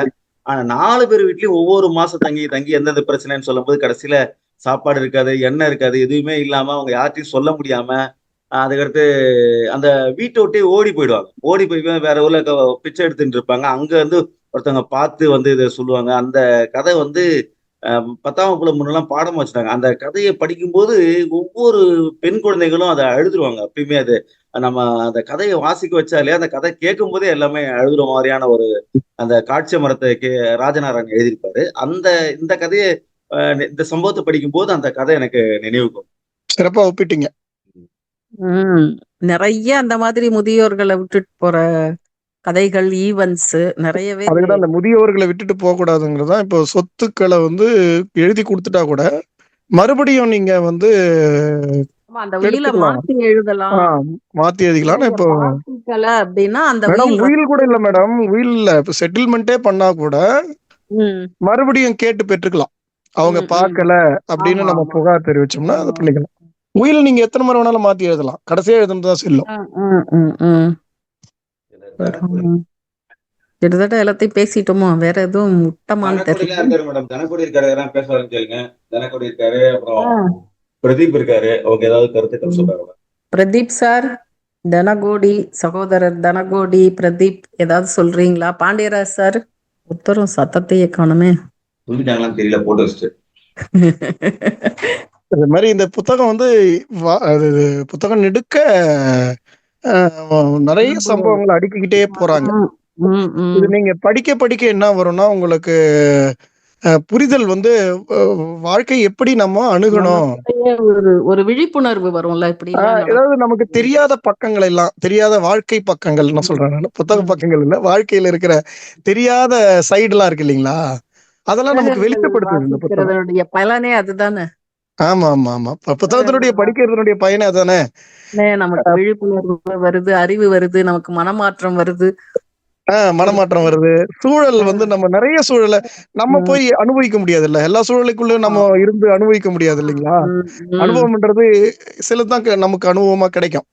ஆனா 4 பேர் வீட்லயும் ஒவ்வொரு மாசம் தங்கி, தங்கி எந்தெந்த பிரச்சனைன்னு சொல்லும்போது கடைசியில சாப்பாடு இருக்காது, எண்ணெய் இருக்காது, எதுவுமே இல்லாம அவங்க யார்ட்டயும் சொல்ல முடியாம, அதுக்கடுத்து அந்த வீட்ட விட்டே ஓடி போயிடுவாங்க. ஓடி போய் வேற ஊர்ல பிச்சை எடுத்துட்டு இருப்பாங்க. அங்க வந்து ஒருத்தவங்க பார்த்து வந்து இத சொல்லுவாங்க. அந்த கதை வந்து 10ஆம் வகுப்புல முன்னலாம் பாடமா வச்சுட்டாங்க. அந்த கதைய படிக்கும்போது ஒவ்வொரு பெண் குழந்தைகளும் அத அழுதுருவாங்க. அப்பயுமே அது நம்ம அந்த கதைய வாசிக்க வச்சாலே, அந்த கதை கேட்கும்போதே எல்லாமே அழுகுற மாரியான ஒரு அந்த காட்சி மரத்த ராஜநாராயணன் எழுதியிருப்பாரு. இந்த கதைய அ இந்த சம்பவத்த படிக்கும்போது அந்த கதை எனக்கு நினைவுக்கு வரும். சிறப்பா ஒப்பிட்டீங்க. ம். நெறைய அந்த மாதிரி முதியோர்கள விட்டுட்டு போற கதைகள், ஈவென்ட்ஸ் நெறையவே. அதுக்கு தான் அந்த முதியோர்கள விட்டுட்டு போக்கூடாதுங்கிறது தான் இப்போ சொத்துக்கள வந்து எழுதி குடுத்துட்டா கூட, மறுபடியும் நீங்க வந்து ஆமா, அந்த உயில எடுத்துக்கலாம். மாத்தி ஆ எழுதலாம். மாத்தி எழுதிக்கலாம்னா நீங்க இப்போ பார்த்துக்கல அப்டின்னா, அந்த மேடம் உயில் உயில் கூட இல்ல மேடம். உயில் இல்ல. இப்ப செட்டில்மென்ட்டே பண்ணா கூட, ம். மறுபடியும் கேட்டு பெற்றுக்கலாம். அவங்க ம், ம். பார்க்கல அப்படின்னு ஆமா, நம்ம ஆமா. புகார் தெரிவிச்சோம்னா, அத ம். பண்ணிக்கலாம். உயில் நீங்க எத்தன முறை வேணாலும் மாத்தி எழுதலாம். கடைசியா எழுதுனது தான் செல்லும். ம், ம், ம். தனக்குடி ம். கிட்டத்தட்ட எல்லாத்தையும் பேசிட்டோமோ? வேற எதுவும் முட்டமான்னு தனக்குடிலாம் தெரியல. இருக்காரு மேடம். தனக்குடி இருக்காரு. எதனா பேசுவாருன்னு கேளுங்க. தனக்குடி இருக்காரு. அப்புறம் ஆ. பிரதீப் இருக்காரு. அவங்க ஏதாவது கருத்துக்கள் ம். சொல்றாங்களா? பிரதீப் சார், தனகோடி, சகோதரர் தனகோடி, பிரதீப் ஏதாவது சொல்றீங்களா? பாண்டியராஜ் சார், ஒருத்தரும் சத்தத்தையே காணுமே. தூங்கிட்டாங்களான்னு தெரியல போட்டு வச்சுட்டு. அது மாரி இந்த புத்தகம் வந்து அது புத்தகம் நெடுக்க நெறைய ரொம்ப. சம்பவங்கள அடுக்கிக்கிட்டே போறாங்க. ம், இது ம். நீங்க படிக்க படிக்க என்ன வரும்னா, உங்களுக்கு புரிதல் வந்து அ வாழ்க்கை எப்படி நம்ம அணுகணும்? நமக்குள்ளேயே ஒரு ஒரு விழிப்புணர்வு வரும்ல, இப்படிலாம் ஏதாவது நமக்கு நடக்கும். தெரியாத பக்கங்கள் எல்லாம், தெரியாத வாழ்க்கை பக்கங்கள்னு சொல்றேன் நானு. புத்தக ம். பக்கங்கள் இல்ல. வாழ்க்கையில இருக்கிற தெரியாத சைடுலாம் இருக்கு இல்லீங்களா? அதெல்லாம் நமக்கு புத்தகங்கள் வெளிச்சப்படுத்துது இந்த புத்தகம். வாசிக்கிறதனுடைய பலனே அதுதானே. ஆமா, ஆமா, ஆமா. புத்தகத்தினுடைய புத்தகங்கள் படிக்கிறதனுடைய பயனே அதானே. வாசித்தாலே நமக்கு விழிப்புணர்வு வருது, அறிவு வருது, நமக்கு மனமாற்றம் வருது. ஒரு மனமாற்றம் வருது. சூழல் வந்து நம்ம நெறைய சூழல நம்ம ம். போய் அனுபவிக்க முடியாதுல்ல. எல்லா சூழலுக்குள்ளயும் ஆமா. நம்ம இருந்து அனுபவிக்க முடியாது இல்லைங்களா? ம், ம். அனுபவம்ன்றது சிலது தான் நமக்கு அனுபவமா கிடைக்கும்.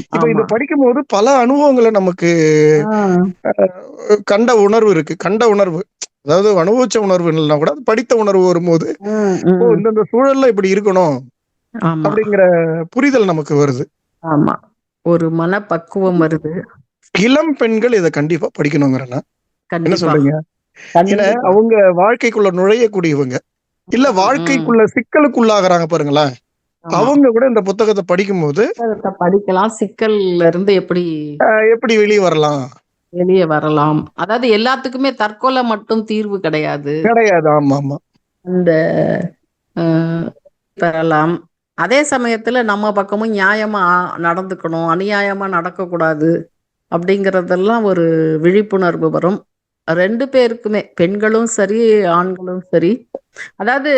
இப்ப இத ஆமா. படிக்கும்போது பல அனுபவங்கள நமக்கு ஆ. கண்ட உணர்வு இருக்கு. கண்ட உணர்வு. அதாவது அனுபவிச்ச உணர்வு இல்லன்னா கூட, அது படித்த உணர்வு வரும்போது, ம், ஓ! ம். இந்தந்த சூழல்ல இப்படி இருக்கணும். ஆமா, அப்படிங்கிற புரிதல் நமக்கு வருது. ஆமா. ஒரு மனப்பக்குவம் வருது. இளம் பெண்கள் இத கண்டிப்பா படிக்கணுங்கிறேன் நான். என்ன கண்டிப்பா, சொல்றீங்க? ஏன்னா, கண்டிப்பா. அவங்க வாழ்க்கைக்குள்ள நுழையக்கூடியவங்க. இல்ல ம், ம். வாழ்க்கைக்குள்ள சிக்கலுக்குள்ளாகுறாங்க பாருங்களேன். ஆமா. அவங்க கூட இந்த புத்தகத்த படிக்கும்போது, புத்தகத்த படிக்கலாம். சிக்கல்ல இருந்து எப்படி எப்படி வெளிய வரலாம்? வெளிய வரலாம். அதாவது எல்லாத்துக்குமே தற்கொலை மட்டும் தீர்வு கிடையாது. கிடையாது. ஆமாமா. அந்த அ பெறலாம். அதே சமயத்துல நம்ம பக்கமும் நியாயமா நடந்துக்கணும். அநியாயமா நடக்கக்கூடாது. அப்படிங்கிறதெல்லாம் ஒரு விழிப்புணர்வு வரும். 2 பேருக்குமே, பெண்களும் சரி, ஆண்களும் சரி. அதாவது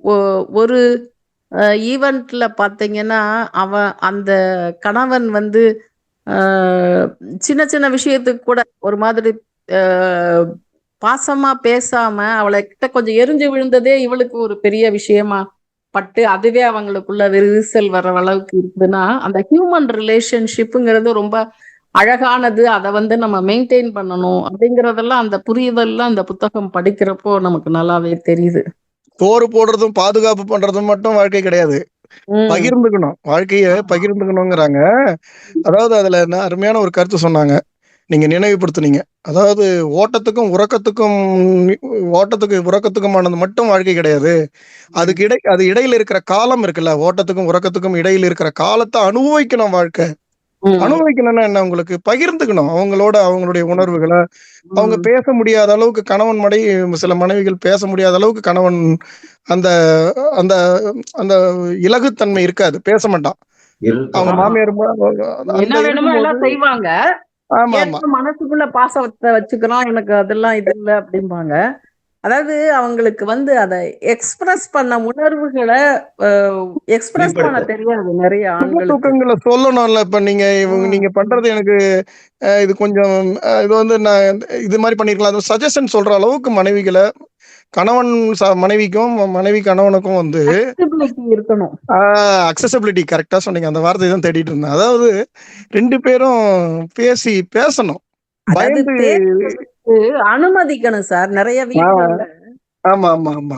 ஒ ஒரு ஈவென்ட்ல பாத்தீங்கன்னா அந்த கணவன் வந்து அஹ், சின்ன சின்ன விஷயத்துக்கு கூட ஒரு மாதிரி அஹ், பாசமா பேசாம அவளை கிட்ட கொஞ்சம் எரிஞ்சு விழுந்ததே இவளுக்கு ஒரு பெரிய விஷயமா பட்டு அதுவே அவங்களுக்குள்ள விரிசல் வர அளவுக்கு இருக்குதுன்னா அந்த ஹியூமன் ரிலேஷன்ஷிப்புங்கிறது ரொம்ப அழகானது. அதை வந்து நம்ம மெயின்டைன் பண்ணணும் அப்படிங்கறதெல்லாம் அந்த புரிதல்லாம் அந்த புத்தகம் படிக்கிறப்போ நமக்கு நல்லாவே தெரியுது. போர் போடுறதும் பாதுகாப்பு பண்றதும் மட்டும் வாழ்க்கை கிடையாது. ம். பகிர்ந்துக்கணும், வாழ்க்கைய ஆமா. பகிர்ந்துக்கணுங்கிறாங்க. அதாவது அதுல என்ன அருமையான ஒரு கருத்து சொன்னாங்க, நீங்க நினைவுபடுத்துனீங்க. அதாவது ஓட்டத்துக்கும் உறக்கத்துக்கும் உறக்கத்துக்குமானது மட்டும் வாழ்க்கை கிடையாது. அது இடையில இருக்கிற காலம் இருக்குல்ல, ஓட்டத்துக்கும் உறக்கத்துக்கும் இடையில இருக்கிற காலத்தை அனுபவிக்கணும் வாழ்க்கை. ம். அனுபவிக்கணும்னா என்ன, உங்களுக்கு பகிர்ந்துக்கணும் அவங்களோட அவங்களுடைய உணர்வுகளை. அவங்க ம். பேச முடியாத அளவுக்கு கணவன் சில மனைவிகள் பேச முடியாத அளவுக்கு கணவன் அந்த அந்த அந்த இலகுத்தன்மை இருக்காது, பேச மாட்டான். அவங்க இருக்கலாம். ஆமா. மாமியார் என்ன அந்த வேணுமோ இருக்கும்போது. எல்லாம் செய்வாங்க. ஆமா ஆமா ஏன்னா மனசுக்குள்ள பாசத்தை வச்சுக்கிறோம், எனக்கு அதெல்லாம் இது இல்லை அப்படிம்பாங்க. அதாவது அவங்களுக்கு வந்து அதை எக்ஸ்பிரஸ் பண்ண உணர்வுகளை எக்ஸ்பிரஸ் பண்ண வெளிப்படுத்த தெரியாது நிறைய சுக ஆண்களுக்கு. துக்கங்களை சொல்லணும்ல. இப்ப நீங்க பண்றது எனக்கு இது கொஞ்சம் இது வந்து நான் இது மாதிரி பண்ணிருக்கலாம், அது சஜஷன் சொல்ற அளவுக்கு மனைவிகளை கணவன் மனைவிக்கும் மனைவி கணவனுக்கும் வந்து Flexibility இருக்கணும். அக்சசபிலிட்டி கரெக்டா சொன்னீங்க. அந்த வார்த்தை தான் தேடிட்டு இருந்தேன். அதாவது 2 பேரும் பேசணும். அதாவது பயந்து. பேசுறதுக்கு அனுமதிக்கணும் சார். நிறைய ஆ, வீடுகள்ல ஆமா ஆமா ஆமா.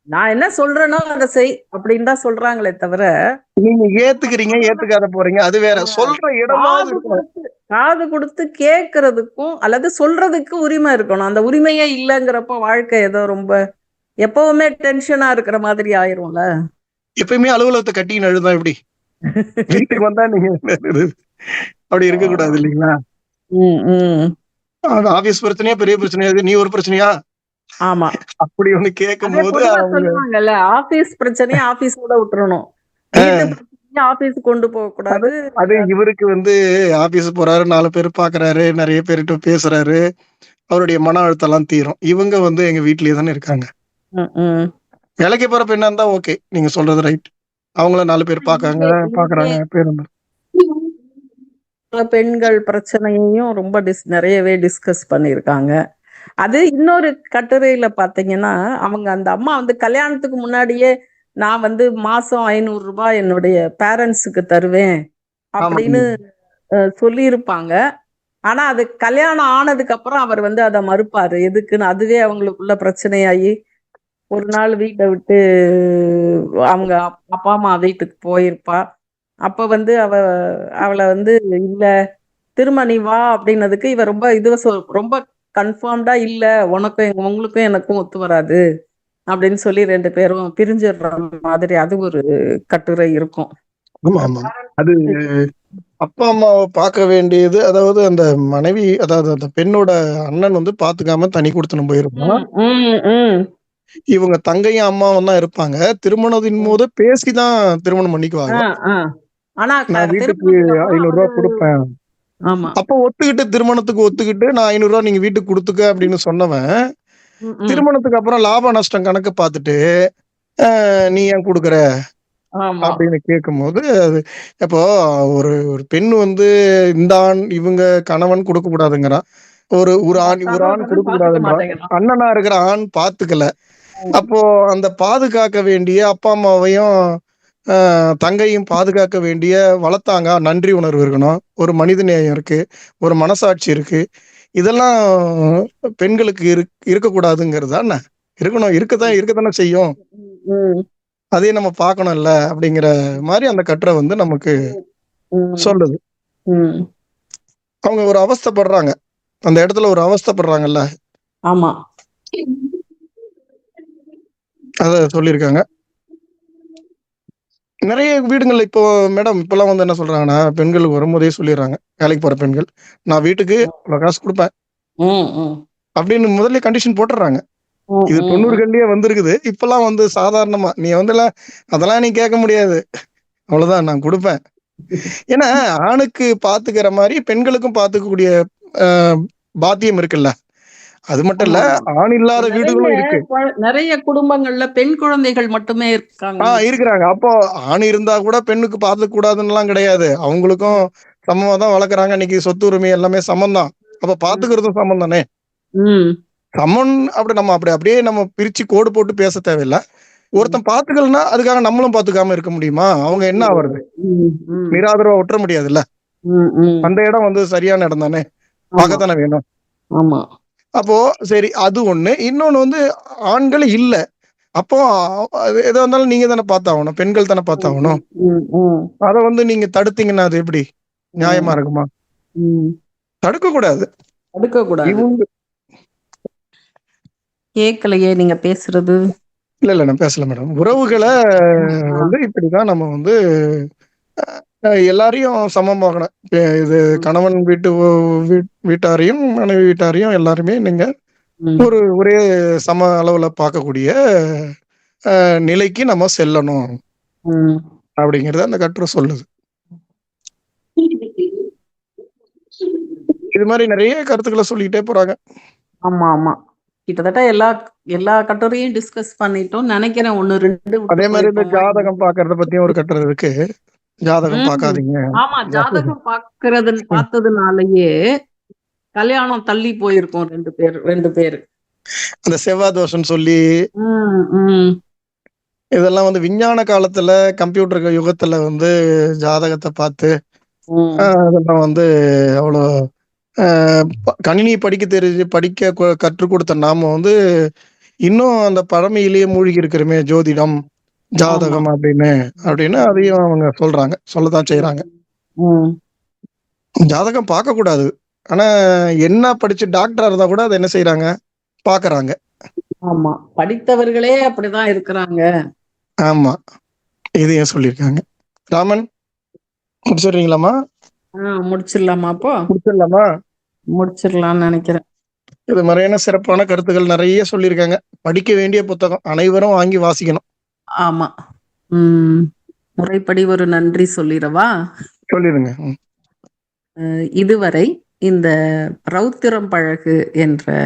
நான் என்ன சொல்றேனோ அதை செய் அப்படின்னு தான் சொல்றாங்களே தவிர நீங்க ஏத்துக்கிறீங்க, ஏத்துக்காத போறீங்க, அது வேற. சொல்ற இடமாவது காது இருக்கணும். கொடுத்து காது கொடுத்து கேட்கறதுக்கும் அல்லது சொல்றதுக்கு உரிமை இருக்கணும். அந்த உரிமையே இல்லைங்கிறப்ப வாழ்க்கை ஏதோ ரொம்ப எப்பவுமே டென்ஷனா இருக்கிற மாதிரி ஆயிரும்ல. எப்பயுமே அலுவலகத்தை கட்டின்னு எழுதா எப்படி? வீட்டுக்கு வந்தா நீங்க அப்படி இருக்க கூடாது இல்லைங்களா? ம், ம். அது ஆபீஸ் பிரச்சனையா, பெரிய பிரச்சனையா, நீ ஒரு பிரச்சனையா, ஆமா. அப்படி ஒண்ணு கேட்கும் அதே போது பொதுவா அவங்க சொல்லுவாங்கல்ல, ஆபீஸ் பிரச்சனையை ஆபீஸோட விட்டுறணும், வீட்டு பிரச்சனையை ஆபீஸ் கொண்டு போக கூடாது. அது இவருக்கு வந்து ஆபீஸ் போறாரு, 4 பேர் பாக்குறாரு, நிறைய பேர்கிட்ட பேசுறாரு, அவருடைய மன அழுத்தம் எல்லாம் தீரும். இவங்க வந்து எங்க வீட்லயே தானே இருக்காங்க. ம், ம். வேலைக்கு போற பெண்ணா இருந்தா ஓகே, நீங்க சொல்றது ரைட். அவங்கள 4 பேர் பாக்குறாங்க பேருந்து. பெண்கள் பிரச்சனையையும் ரொம்ப நிறையவே டிஸ்கஸ் பண்ணியிருக்காங்க. அது இன்னொரு கட்டுரையில பாத்தீங்கன்னா அவங்க அந்த அம்மா வந்து கல்யாணத்துக்கு முன்னாடியே நான் வந்து மாசம் 500 ரூபாய் என்னுடைய பேரண்ட்ஸுக்கு தருவேன் அப்படின்னு சொல்லியிருப்பாங்க. ஆனா அது கல்யாணம் ஆனதுக்கு அப்புறம் அவர் வந்து அதை மறுப்பாரு. எதுக்குன்னு அதுவே அவங்களுக்குள்ள பிரச்சனையாகி ஒரு நாள் வீட்டை விட்டு அவங்க அப்பா அம்மா வீட்டுக்கு போயிருப்பா. அப்ப வந்து அவளை வந்து இல்ல திரும்ப நீ வா அப்படின்னதுக்கு இவ ரொம்ப ரொம்ப கன்ஃபார்ம்டா இல்ல உனக்கும் உங்களுக்கும் எனக்கும் ஒத்து வராது அப்படின்னு சொல்லி 2 பேரும் பிரிஞ்சிடுற மாதிரி அது ஒரு கட்டுரை இருக்கும். ஆமா ஆமா. அது அப்பா அம்மாவை பார்க்க வேண்டியது, அதாவது அந்த மனைவி, அதாவது அந்த பெண்ணோட அண்ணன் வந்து பாத்துக்காம தனி கொடுத்துன்னு போயிருப்பான். இவங்க தங்கையும் அம்மாவும் தான் இருப்பாங்க. திருமணத்தின் போது பேசிதான் திருமணம் பண்ணிக்குவாங்க. ஆனா நான் வீட்டுக்கு 500 ரூபாய் கொடுப்பேன். ஆமா. அப்ப திருமணத்துக்கு ஒத்துக்கிட்டு நான் 500 ரூபாய் நீங்க வீட்டுக்கு கொடுத்துக்க அப்படின்னு சொன்னவன், திருமணத்துக்கு அப்புறம் லாப நஷ்டம் கணக்கு பார்த்துட்டு நீ ஏன் கொடுக்குற அப்படின்னு கேட்கும் போது, அது இப்போ ஒரு பெண் வந்து இந்த ஆண் இவங்க கணவன் கொடுக்க கூடாதுங்கிறான், ஒரு ஆண் கொடுக்க கூடாதுன்றான், அண்ணனா இருக்கிற ஆண் பாத்துக்கல. அப்போ அந்த பாதுகாக்க வேண்டிய அப்பா அம்மாவையும் தங்கையும் பாதுகாக்க வேண்டிய வளர்த்தாங்க, நன்றி உணர்வு இருக்கணும், ஒரு மனித நேயம் இருக்கு, ஒரு மனசாட்சி இருக்கு. இதெல்லாம் பெண்களுக்கு இருக்கக்கூடாதுங்கிறது தானே? இருக்கத்தானே செய்யும். அதே நம்ம பார்க்கணும்ல அப்படிங்கிற மாதிரி அந்த கட்டுரை வந்து நமக்கு சொல்லுது. அவங்க ஒரு அவஸ்தைப்படுறாங்க, அந்த இடத்துல ஒரு அவஸ்தைப்படுறாங்கல்ல. ஆமா, அத சொல்லியிருக்காங்க. நிறைய வீடுங்கள்ல இப்போ மேடம் இப்பெல்லாம் வந்து என்ன சொல்றாங்கன்னா, பெண்களுக்கு வரும்போதே சொல்லிடுறாங்க, வேலைக்கு போற பெண்கள் நான் வீட்டுக்கு இவ்வளவு காசு கொடுப்பேன் அப்படின்னு முதல்ல கண்டிஷன் போட்டுறாங்க. இது 90கள்லயே வந்திருக்குது. இப்பெல்லாம் வந்து சாதாரணமா நீ வந்து அதெல்லாம் நீ கேட்க முடியாது, அவ்வளவுதான் நான் கொடுப்பேன். ஏன்னா ஆணுக்கு பாத்துக்கிற மாதிரி பெண்களுக்கும் பாத்துக்கக்கூடிய பாத்தியம் இருக்குல்ல. அது மட்டும் ஆமா இல்ல, ஆமா ஆண் இல்லாத நிறைய வீடுகளும் இருக்கு. நிறைய குடும்பங்கள்ல பெண் குழந்தைகள் மட்டுமே இருக்காங்க. இருக்கிறாங்க. அப்போ ஆண் இருந்தா கூட பெண்ணுக்கு பார்த்துக்க கூடாதுன்னுலாம் கிடையாது. அவங்களுக்கும் சமமா தான் வளர்க்குறாங்க. இன்னைக்கு சொத்து உரிமை எல்லாமே சமம் தான். அப்ப பார்த்துக்கிறதும் சமம் தானே. ம் சமன் அப்படியே நம்ம பிரிச்சு கோடு போட்டு பேச தேவையில்ல. ஒருத்தன் பார்த்துக்கலன்னா அதுக்காக நம்மளும் பார்த்துக்காம இருக்க முடியுமா? அவங்க என்ன ஆவறது? ம் ம் நிராதரவா விட்டுற முடியாதுல்ல. ம் ம் அந்த இடம் வந்து சரியான இடம் தானே. ஆமா பார்க்கத்தானே வேணும். ஆமா அப்போ சரி, அது ஒண்ணு. இன்னொன்னு வந்து ஆண்கள் இல்ல. அப்போ அது எதா இருந்தாலும் நீங்க தானே பார்த்தாகணும். பெண்கள் தானே பார்த்தாகணும். ம் ம் அத வந்து நீங்க தடுத்தீங்கன்னா அது எப்படி நியாயமா இருக்குமா? ம் தடுக்க கூடாது. தடுக்க கூடாது. இவங்க கேட்கலையே நீங்க பேசுறது. இல்ல நான் பேசல மேடம். உறவுகளை வந்து இப்படிதான் நம்ம வந்து எல்லாரையும் சமம் பார்க்கணும். இது கணவன் வீட்டாரையும் மனைவி வீட்டாரையும் எல்லாருமே நீங்க ம் ஒரே சம அளவுல பார்க்கக்கூடிய நிலைக்கு நம்ம செல்லணும் ம் அப்படிங்கறது அந்த கட்டுரை சொல்லுது. இது மாதிரி நிறைய கருத்துக்களை சொல்லிக்கிட்டே போறாங்க. ஆமா ஆமா கிட்டத்தட்ட எல்லா எல்லா கட்டுரையும் டிஸ்கஸ் பண்ணிட்டோம் நினைக்கிறேன். 1 2 அதே மாதிரி இந்த ஜாதகம் பாக்குறத பத்தியும் ஒரு கட்டுரை இருக்கு. ஜாதகம் பார்க்காதீங்க. ஆமா ஜாதகம் பார்த்ததுனாலயே கல்யாணம் தள்ளி போயிருக்கும் 2 பேர். அந்த செவ்வாய் தோஷம் சொல்லி ம் ம் இதெல்லாம் வந்து விஞ்ஞான காலத்துல கம்ப்யூட்டர் யுகத்துல வந்து ஜாதகத்தை பார்த்து ம் அதெல்லாம் வந்து அவ்வளோ கணினி படிக்க கற்றுக் கொடுத்த நாம வந்து இன்னும் அந்த பழமையிலேயே மூழ்கி இருக்கிறோமே, ஜோதிடம் ஜாதகம் அப்படின்னு அதையும் அவங்க சொல்லதான் செய்யறாங்க. ம் ஜாதகம் பார்க்க கூடாது. ஆனா என்ன படிச்சு டாக்டரா இருந்தா கூட அதை என்ன செய்யறாங்க, பாக்குறாங்க. ஆமா படித்தவர்களே அப்படிதான் இருக்கிறாங்க. ஆமா, இதையும் சொல்லியிருக்காங்க. ராமன் முடிச்சிடுறீங்களாமா? முடிச்சிடலாமா? அப்போ முடிச்சிடலாமா? முடிச்சிடலாம்னு நினைக்கிறேன். இது மாதிரியான சிறப்பான கருத்துக்கள் நிறைய சொல்லியிருக்காங்க. படிக்க வேண்டிய புத்தகம், அனைவரும் வாங்கி வாசிக்கணும். ஆமா. முறைப்படி ஒரு நன்றி சொல்லிடவா? சொல்லிடுங்க. இதுவரை இந்த ரௌத்திரம் பழகு என்ற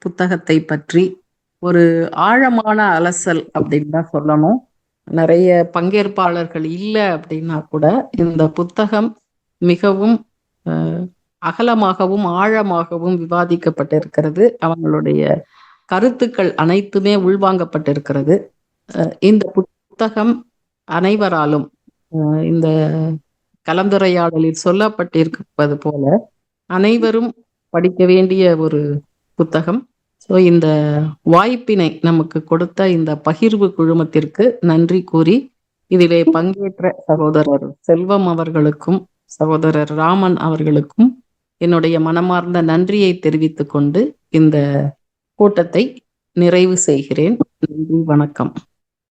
புத்தகத்தை பற்றி ஒரு ஆழமான அலசல் அப்படின்னு தான் சொல்லணும். நிறைய பங்கேற்பாளர்கள் இல்லை அப்படின்னா கூட இந்த புத்தகம் மிகவும் அகலமாகவும் ஆழமாகவும் விவாதிக்கப்பட்டிருக்கிறது. அவங்களுடைய கருத்துக்கள் அனைத்துமே உள்வாங்கப்பட்டிருக்கிறது. இந்த புத்தகம் அனைவராலும் இந்த கலந்துரையாடலில் சொல்லப்பட்டிருப்பது போல அனைவரும் படிக்க வேண்டிய ஒரு புத்தகம். ஸோ இந்த வாய்ப்பினை நமக்கு கொடுத்த இந்த பகிர்வு குழுமத்திற்கு நன்றி கூறி இதிலே பங்கேற்ற சகோதரர் செல்வம் அவர்களுக்கும் சகோதரர் ராமன் அவர்களுக்கும் என்னுடைய மனமார்ந்த நன்றியை தெரிவித்துக் கொண்டு இந்த கூட்டத்தை நிறைவு செய்கிறேன். நன்றி, வணக்கம்.